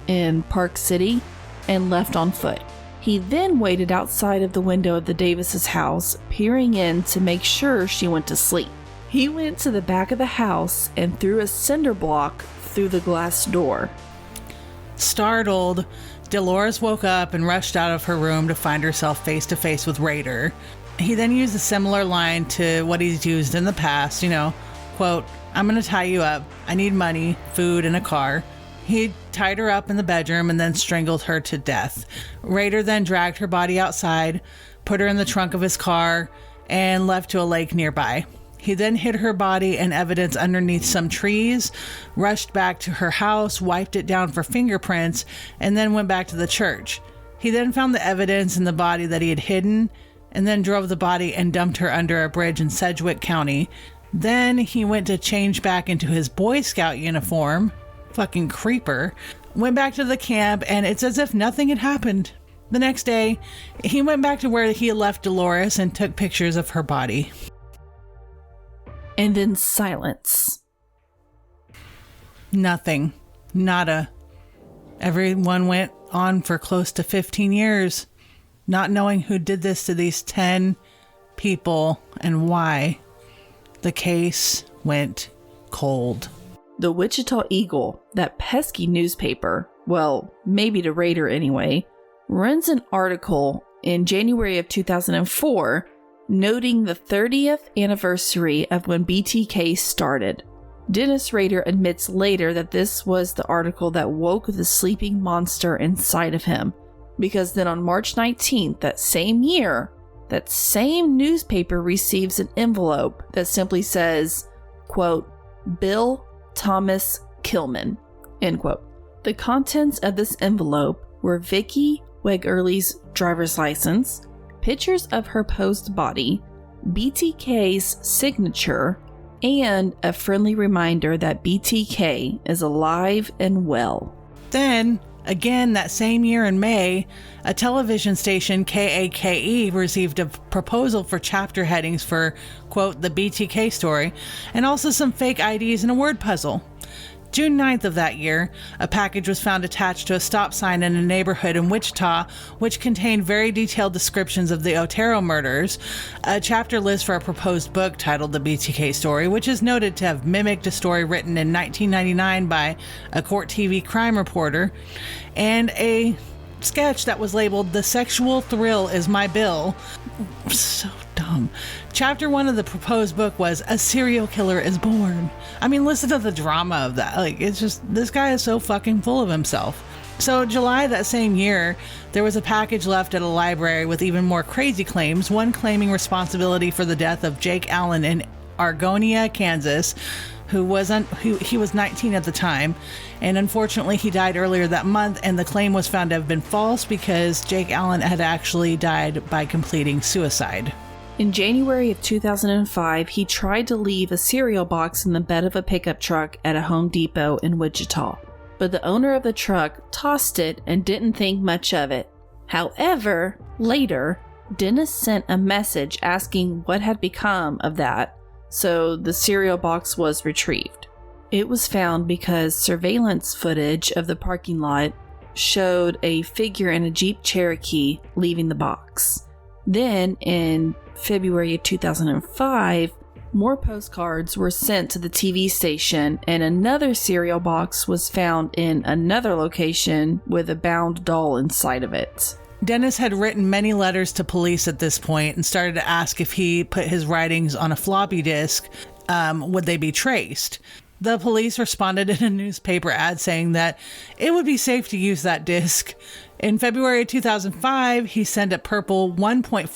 in Park City and left on foot. He then waited outside of the window of the Davis's house, peering in to make sure she went to sleep. He went to the back of the house and threw a cinder block through the glass door. Startled, Dolores woke up and rushed out of her room to find herself face to face with Rader. He then used a similar line to what he's used in the past, quote, "I'm going to tie you up. I need money, food, and a car." He tied her up in the bedroom and then strangled her to death. Rader then dragged her body outside, put her in the trunk of his car, and left to a lake nearby. He then hid her body and evidence underneath some trees, rushed back to her house, wiped it down for fingerprints, and then went back to the church. He then found the evidence in the body that he had hidden, and then drove the body and dumped her under a bridge in Sedgwick County. Then he went to change back into his Boy Scout uniform, fucking creeper, went back to the camp, and it's as if nothing had happened. The next day, he went back to where he had left Dolores and took pictures of her body. And then silence. Nothing. Nada. Everyone went on for close to 15 years, not knowing who did this to these 10 people and why. The case went cold. The Wichita Eagle, that pesky newspaper, well, maybe to Rader anyway, runs an article in January of 2004 noting the 30th anniversary of when BTK started. Dennis Rader admits later that this was the article that woke the sleeping monster inside of him, because then on March 19th, that same year, that same newspaper receives an envelope that simply says, quote, "Bill Thomas Killman," end quote. The contents of this envelope were Vicky Wegerle's driver's license, pictures of her posed body, BTK's signature, and a friendly reminder that BTK is alive and well. Then, again that same year in May, a television station, KAKE, received a proposal for chapter headings for, quote, "the BTK story," and also some fake IDs and a word puzzle. June 9th of that year, a package was found attached to a stop sign in a neighborhood in Wichita, which contained very detailed descriptions of the Otero murders, a chapter list for a proposed book titled The BTK Story, which is noted to have mimicked a story written in 1999 by a court TV crime reporter, and a sketch that was labeled "The Sexual Thrill is My Bill." So dumb. Chapter 1 of the proposed book was "A Serial Killer is Born." I mean, listen to the drama of that. It's just, this guy is so fucking full of himself. So July that same year, there was a package left at a library with even more crazy claims, one claiming responsibility for the death of Jake Allen in Argonia, Kansas, who was 19 at the time, and unfortunately he died earlier that month, and the claim was found to have been false because Jake Allen had actually died by completing suicide. In January of 2005, he tried to leave a cereal box in the bed of a pickup truck at a Home Depot in Wichita, but the owner of the truck tossed it and didn't think much of it. However, later, Dennis sent a message asking what had become of that, so the cereal box was retrieved. It was found because surveillance footage of the parking lot showed a figure in a Jeep Cherokee leaving the box. Then, in February of 2005, more postcards were sent to the TV station, and another cereal box was found in another location with a bound doll inside of it. Dennis had written many letters to police at this point and started to ask if he put his writings on a floppy disk, would they be traced? The police responded in a newspaper ad saying that it would be safe to use that disk. In February 2005, he sent a purple 1.44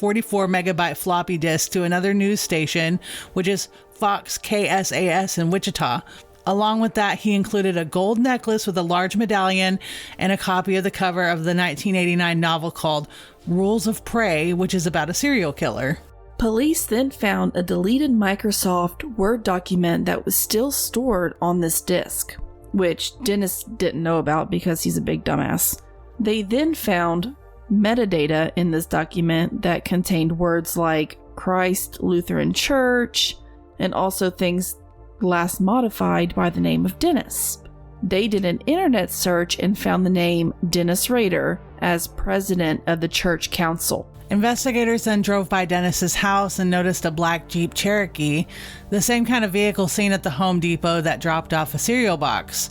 megabyte floppy disk to another news station, which is Fox KSAS in Wichita. Along with that, he included a gold necklace with a large medallion and a copy of the cover of the 1989 novel called Rules of Prey, which is about a serial killer. Police then found a deleted Microsoft Word document that was still stored on this disk, which Dennis didn't know about because he's a big dumbass. They then found metadata in this document that contained words like Christ Lutheran Church and also things last modified by the name of Dennis. They did an internet search and found the name Dennis Rader as president of the church council. Investigators then drove by Dennis's house and noticed a black Jeep Cherokee, the same kind of vehicle seen at the Home Depot that dropped off a cereal box.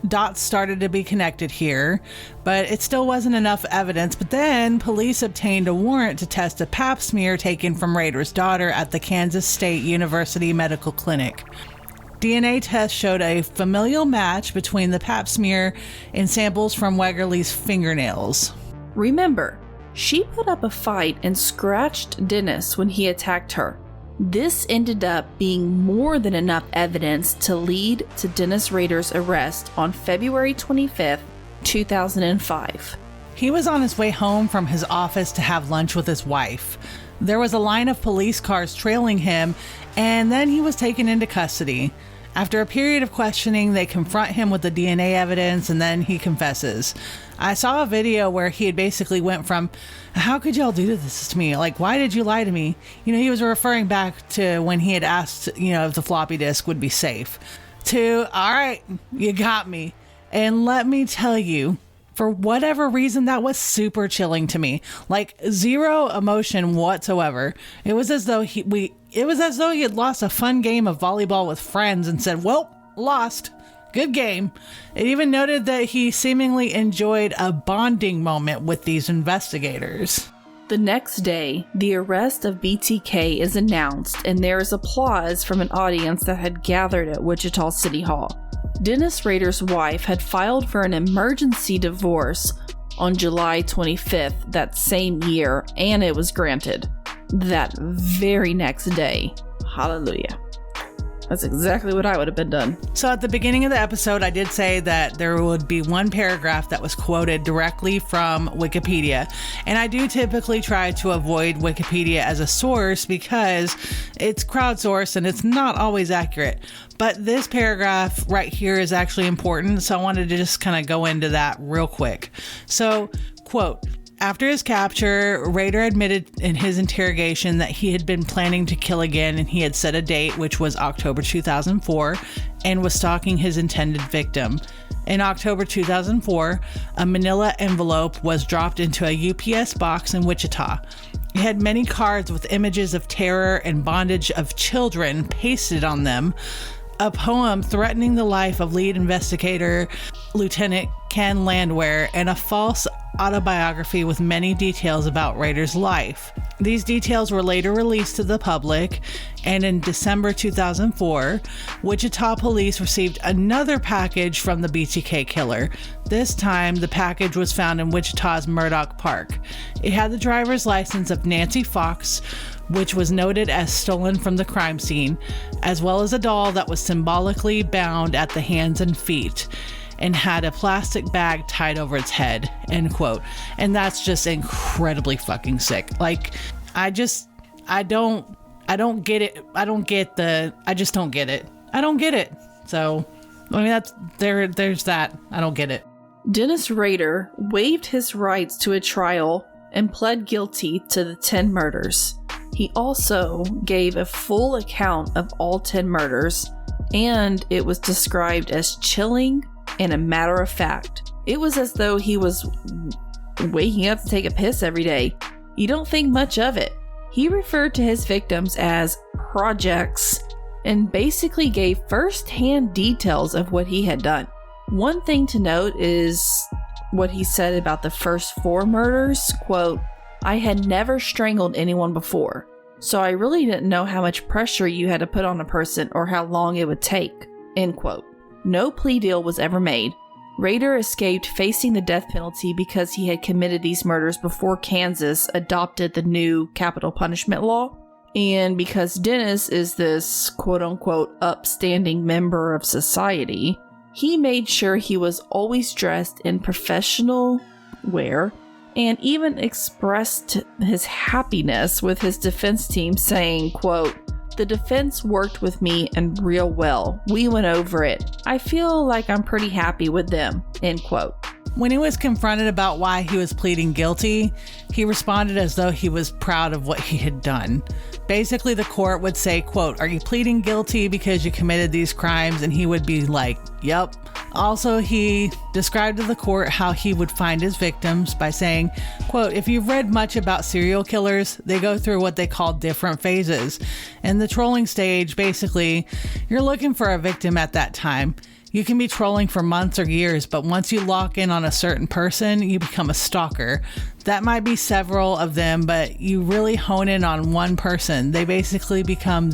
Dots started to be connected here, but it still wasn't enough evidence. But then police obtained a warrant to test a pap smear taken from Rader's daughter at the Kansas State University Medical Clinic. DNA tests showed a familial match between the pap smear and samples from Wegerle's fingernails. Remember, she put up a fight and scratched Dennis when he attacked her. This ended up being more than enough evidence to lead to Dennis Rader's arrest on February 25th, 2005. He was on his way home from his office to have lunch with his wife. There was a line of police cars trailing him, and then he was taken into custody. After a period of questioning, they confront him with the DNA evidence, and then he confesses. I saw a video where he had basically went from, how could y'all do this to me? Like, why did you lie to me? You know, he was referring back to when he had asked, if the floppy disk would be safe, to, all right, you got me. And let me tell you, for whatever reason, that was super chilling to me. Like, zero emotion whatsoever. It was as though he had lost a fun game of volleyball with friends and said, well, lost. Good game. It even noted that he seemingly enjoyed a bonding moment with these investigators. The next day, the arrest of BTK is announced, and there is applause from an audience that had gathered at Wichita City Hall. Dennis Rader's wife had filed for an emergency divorce on July 25th that same year, and it was granted that very next day. Hallelujah. That's exactly what I would have been done. So at the beginning of the episode, I did say that there would be one paragraph that was quoted directly from Wikipedia. And I do typically try to avoid Wikipedia as a source because it's crowdsourced and it's not always accurate. But this paragraph right here is actually important. So I wanted to just kind of go into that real quick. So, quote, after his capture, Rader admitted in his interrogation that he had been planning to kill again, and he had set a date, which was October 2004, and was stalking his intended victim. In October 2004, a manila envelope was dropped into a UPS box in Wichita. It had many cards with images of terror and bondage of children pasted on them, a poem threatening the life of lead investigator Lieutenant Ken Landwehr, and a false autobiography with many details about Rader's life. These details were later released to the public, and in December 2004, Wichita police received another package from the BTK killer. This time, the package was found in Wichita's Murdoch Park. It had the driver's license of Nancy Fox, which was noted as stolen from the crime scene, as well as a doll that was symbolically bound at the hands and feet and had a plastic bag tied over its head, end quote. And that's just incredibly fucking sick. Like, I just don't get it. I don't get it. So, I mean, there's that. I don't get it. Dennis Rader waived his rights to a trial and pled guilty to the 10 murders. He also gave a full account of all 10 murders, and it was described as chilling and a matter of fact. It was as though he was waking up to take a piss every day. You don't think much of it. He referred to his victims as projects and basically gave first-hand details of what he had done. One thing to note is what he said about the first 4 murders, quote, "I had never strangled anyone before, so I really didn't know how much pressure you had to put on a person or how long it would take," end quote. No plea deal was ever made. Rader escaped facing the death penalty because he had committed these murders before Kansas adopted the new capital punishment law, and because Dennis is this quote-unquote upstanding member of society, he made sure he was always dressed in professional wear and even expressed his happiness with his defense team saying, quote, "The defense worked with me and real well. We went over it. I feel like I'm pretty happy with them," end quote. When he was confronted about why he was pleading guilty, he responded as though he was proud of what he had done. Basically, the court would say, quote, "Are you pleading guilty because you committed these crimes?" And he would be like, "Yep." Also, he described to the court how he would find his victims by saying, quote, "If you've read much about serial killers, they go through what they call different phases. In the trolling stage, basically, you're looking for a victim at that time. You can be trolling for months or years, but once you lock in on a certain person, you become a stalker. That might be several of them, but you really hone in on one person. They basically become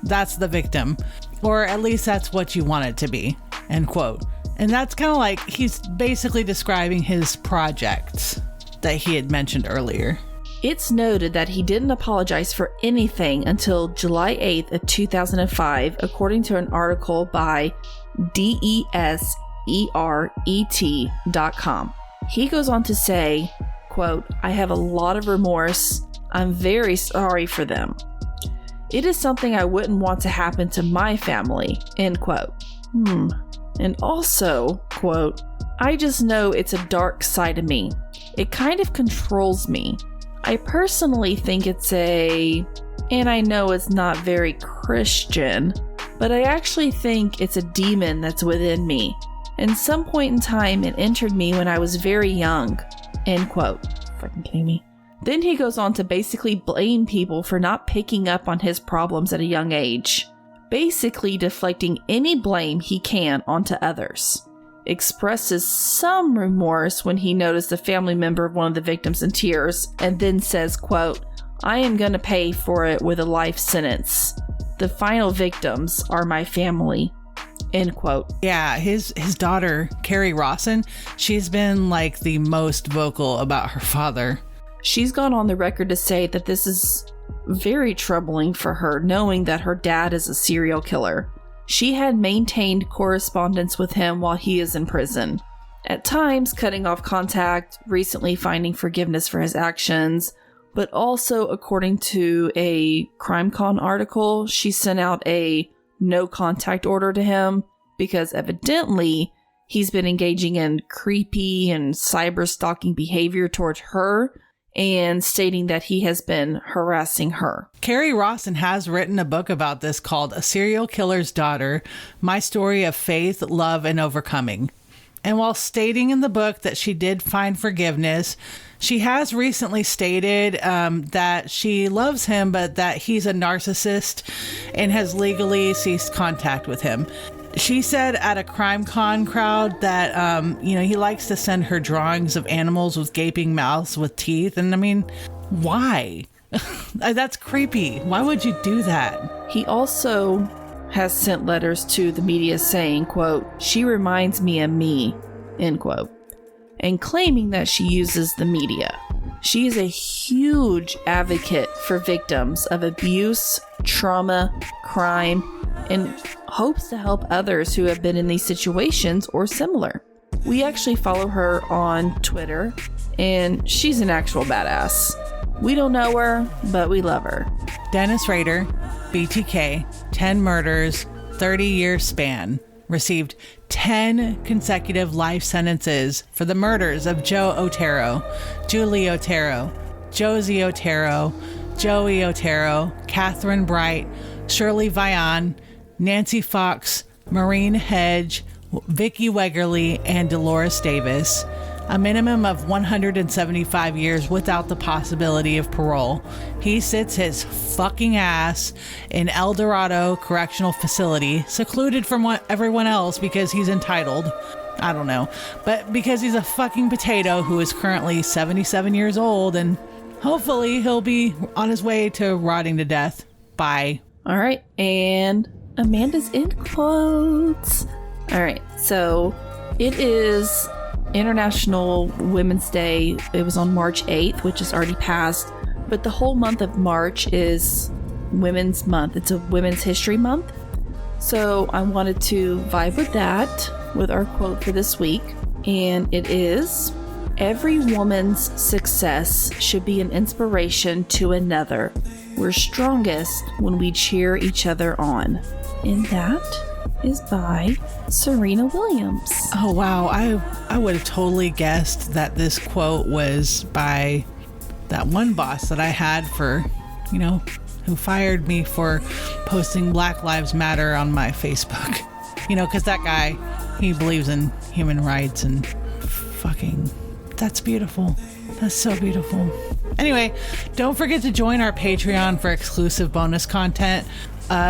that's the victim. Or at least that's what you want it to be," end quote. And that's kind of like he's basically describing his projects that he had mentioned earlier. It's noted that he didn't apologize for anything until July 8th of 2005, according to an article by DESERET.com. He goes on to say, quote, "I have a lot of remorse. I'm very sorry for them. It is something I wouldn't want to happen to my family," end quote. And also, quote, "I just know it's a dark side of me. It kind of controls me. I personally think and I know it's not very Christian, but I actually think it's a demon that's within me. And some point in time, it entered me when I was very young," end quote. Fucking kidding me. Then he goes on to basically blame people for not picking up on his problems at a young age, basically deflecting any blame he can onto others. Expresses some remorse when he noticed a family member of one of the victims in tears, and then says, quote, "I am going to pay for it with a life sentence. The final victims are my family," end quote. Yeah, his daughter, Carrie Rawson, she's been like the most vocal about her father. She's gone on the record to say that this is very troubling for her, knowing that her dad is a serial killer. She had maintained correspondence with him while he is in prison, at times cutting off contact, recently finding forgiveness for his actions, but also, according to a CrimeCon article, she sent out a no contact order to him because evidently he's been engaging in creepy and cyber stalking behavior towards her, and stating that he has been harassing her. Carrie Rawson has written a book about this called A Serial Killer's Daughter, My Story of Faith, Love, and Overcoming. And while stating in the book that she did find forgiveness, she has recently stated that she loves him, but that he's a narcissist and has legally ceased contact with him. She said at a CrimeCon crowd that, he likes to send her drawings of animals with gaping mouths with teeth. And I mean, why? That's creepy. Why would you do that? He also has sent letters to the media saying, quote, "She reminds me of me," end quote, and claiming that she uses the media. She is a huge advocate for victims of abuse, trauma, crime, and hopes to help others who have been in these situations or similar. We actually follow her on Twitter, and she's an actual badass. We don't know her, but we love her. Dennis Rader, BTK, 10 murders, 30-year span. Received 10 consecutive life sentences for the murders of Joe Otero, Julie Otero, Josie Otero, Joey Otero, Catherine Bright, Shirley Vian, Nancy Fox, Maureen Hedge, Vicky Wegerly, and Dolores Davis. A minimum of 175 years without the possibility of parole. He sits his fucking ass in El Dorado Correctional Facility, secluded from everyone else because he's entitled. I don't know. But because he's a fucking potato who is currently 77 years old, and hopefully he'll be on his way to rotting to death. Bye. All right. And Amanda's end quotes. All right. So it is International Women's Day. It was on March 8th, which is already passed. But the whole month of March is Women's Month. It's a Women's History Month. So I wanted to vibe with that with our quote for this week. And it is, every woman's success should be an inspiration to another. We're strongest when we cheer each other on. And that is by Serena Williams. Oh, wow. I would have totally guessed that this quote was by that one boss that I had for, who fired me for posting Black Lives Matter on my Facebook. Because that guy, he believes in human rights and fucking, that's beautiful. That's so beautiful. Anyway, don't forget to join our Patreon for exclusive bonus content.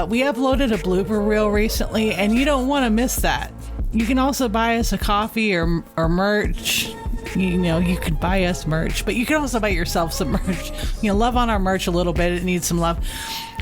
We uploaded a blooper reel recently, and you don't want to miss that. You can also buy us a coffee or merch. You could buy us merch, but you can also buy yourself some merch. Love on our merch a little bit. It needs some love.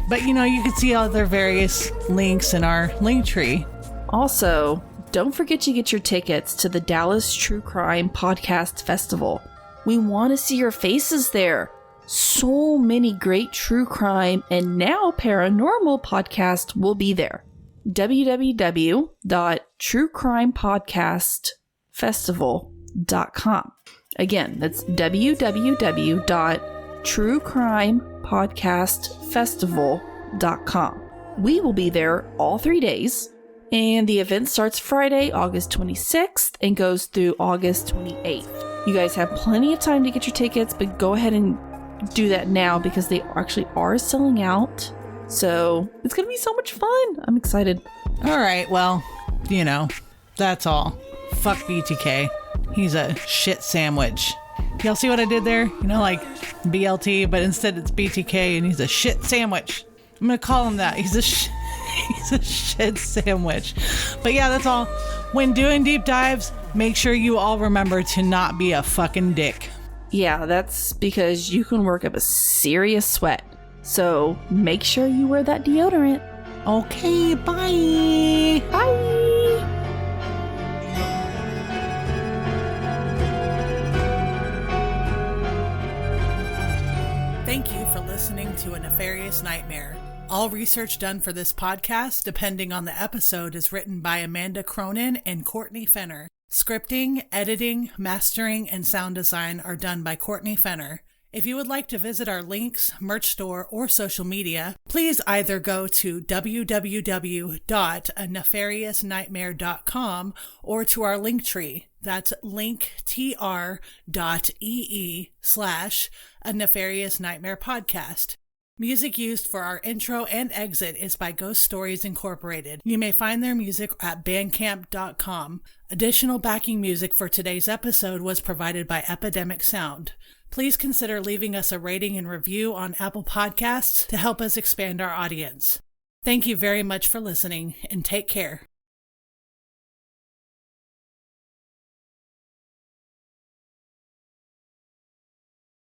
But, you can see other various links in our link tree. Also, don't forget to get your tickets to the Dallas True Crime Podcast Festival. We want to see your faces there. So many great true crime and now paranormal podcasts will be there. www.truecrimepodcastfestival.com. Again, that's www.truecrimepodcastfestival.com. We will be there all 3 days, and the event starts Friday, August 26th and goes through August 28th. You guys have plenty of time to get your tickets, but go ahead and do that now because they actually are selling out. So it's gonna be so much fun. I'm excited. All right, well, that's all. Fuck BTK. He's a shit sandwich. Y'all see what I did there? Like BLT, but instead it's BTK, and he's a shit sandwich. I'm gonna call him that. He's a shit sandwich. But yeah, that's all. When doing deep dives, make sure you all remember to not be a fucking dick. Yeah, that's because you can work up a serious sweat. So make sure you wear that deodorant. Okay, bye. Bye. Thank you for listening to A Nefarious Nightmare. All research done for this podcast, depending on the episode, is written by Amanda Cronin and Courtney Fenner. Scripting, editing, mastering, and sound design are done by Courtney Fenner. If you would like to visit our links, merch store, or social media, please either go to www.anefariousnightmare.com or to our link tree. That's linktr.ee/A Nefarious Nightmare Podcast. Music used for our intro and exit is by Ghost Stories Incorporated. You may find their music at bandcamp.com. Additional backing music for today's episode was provided by Epidemic Sound. Please consider leaving us a rating and review on Apple Podcasts to help us expand our audience. Thank you very much for listening, and take care.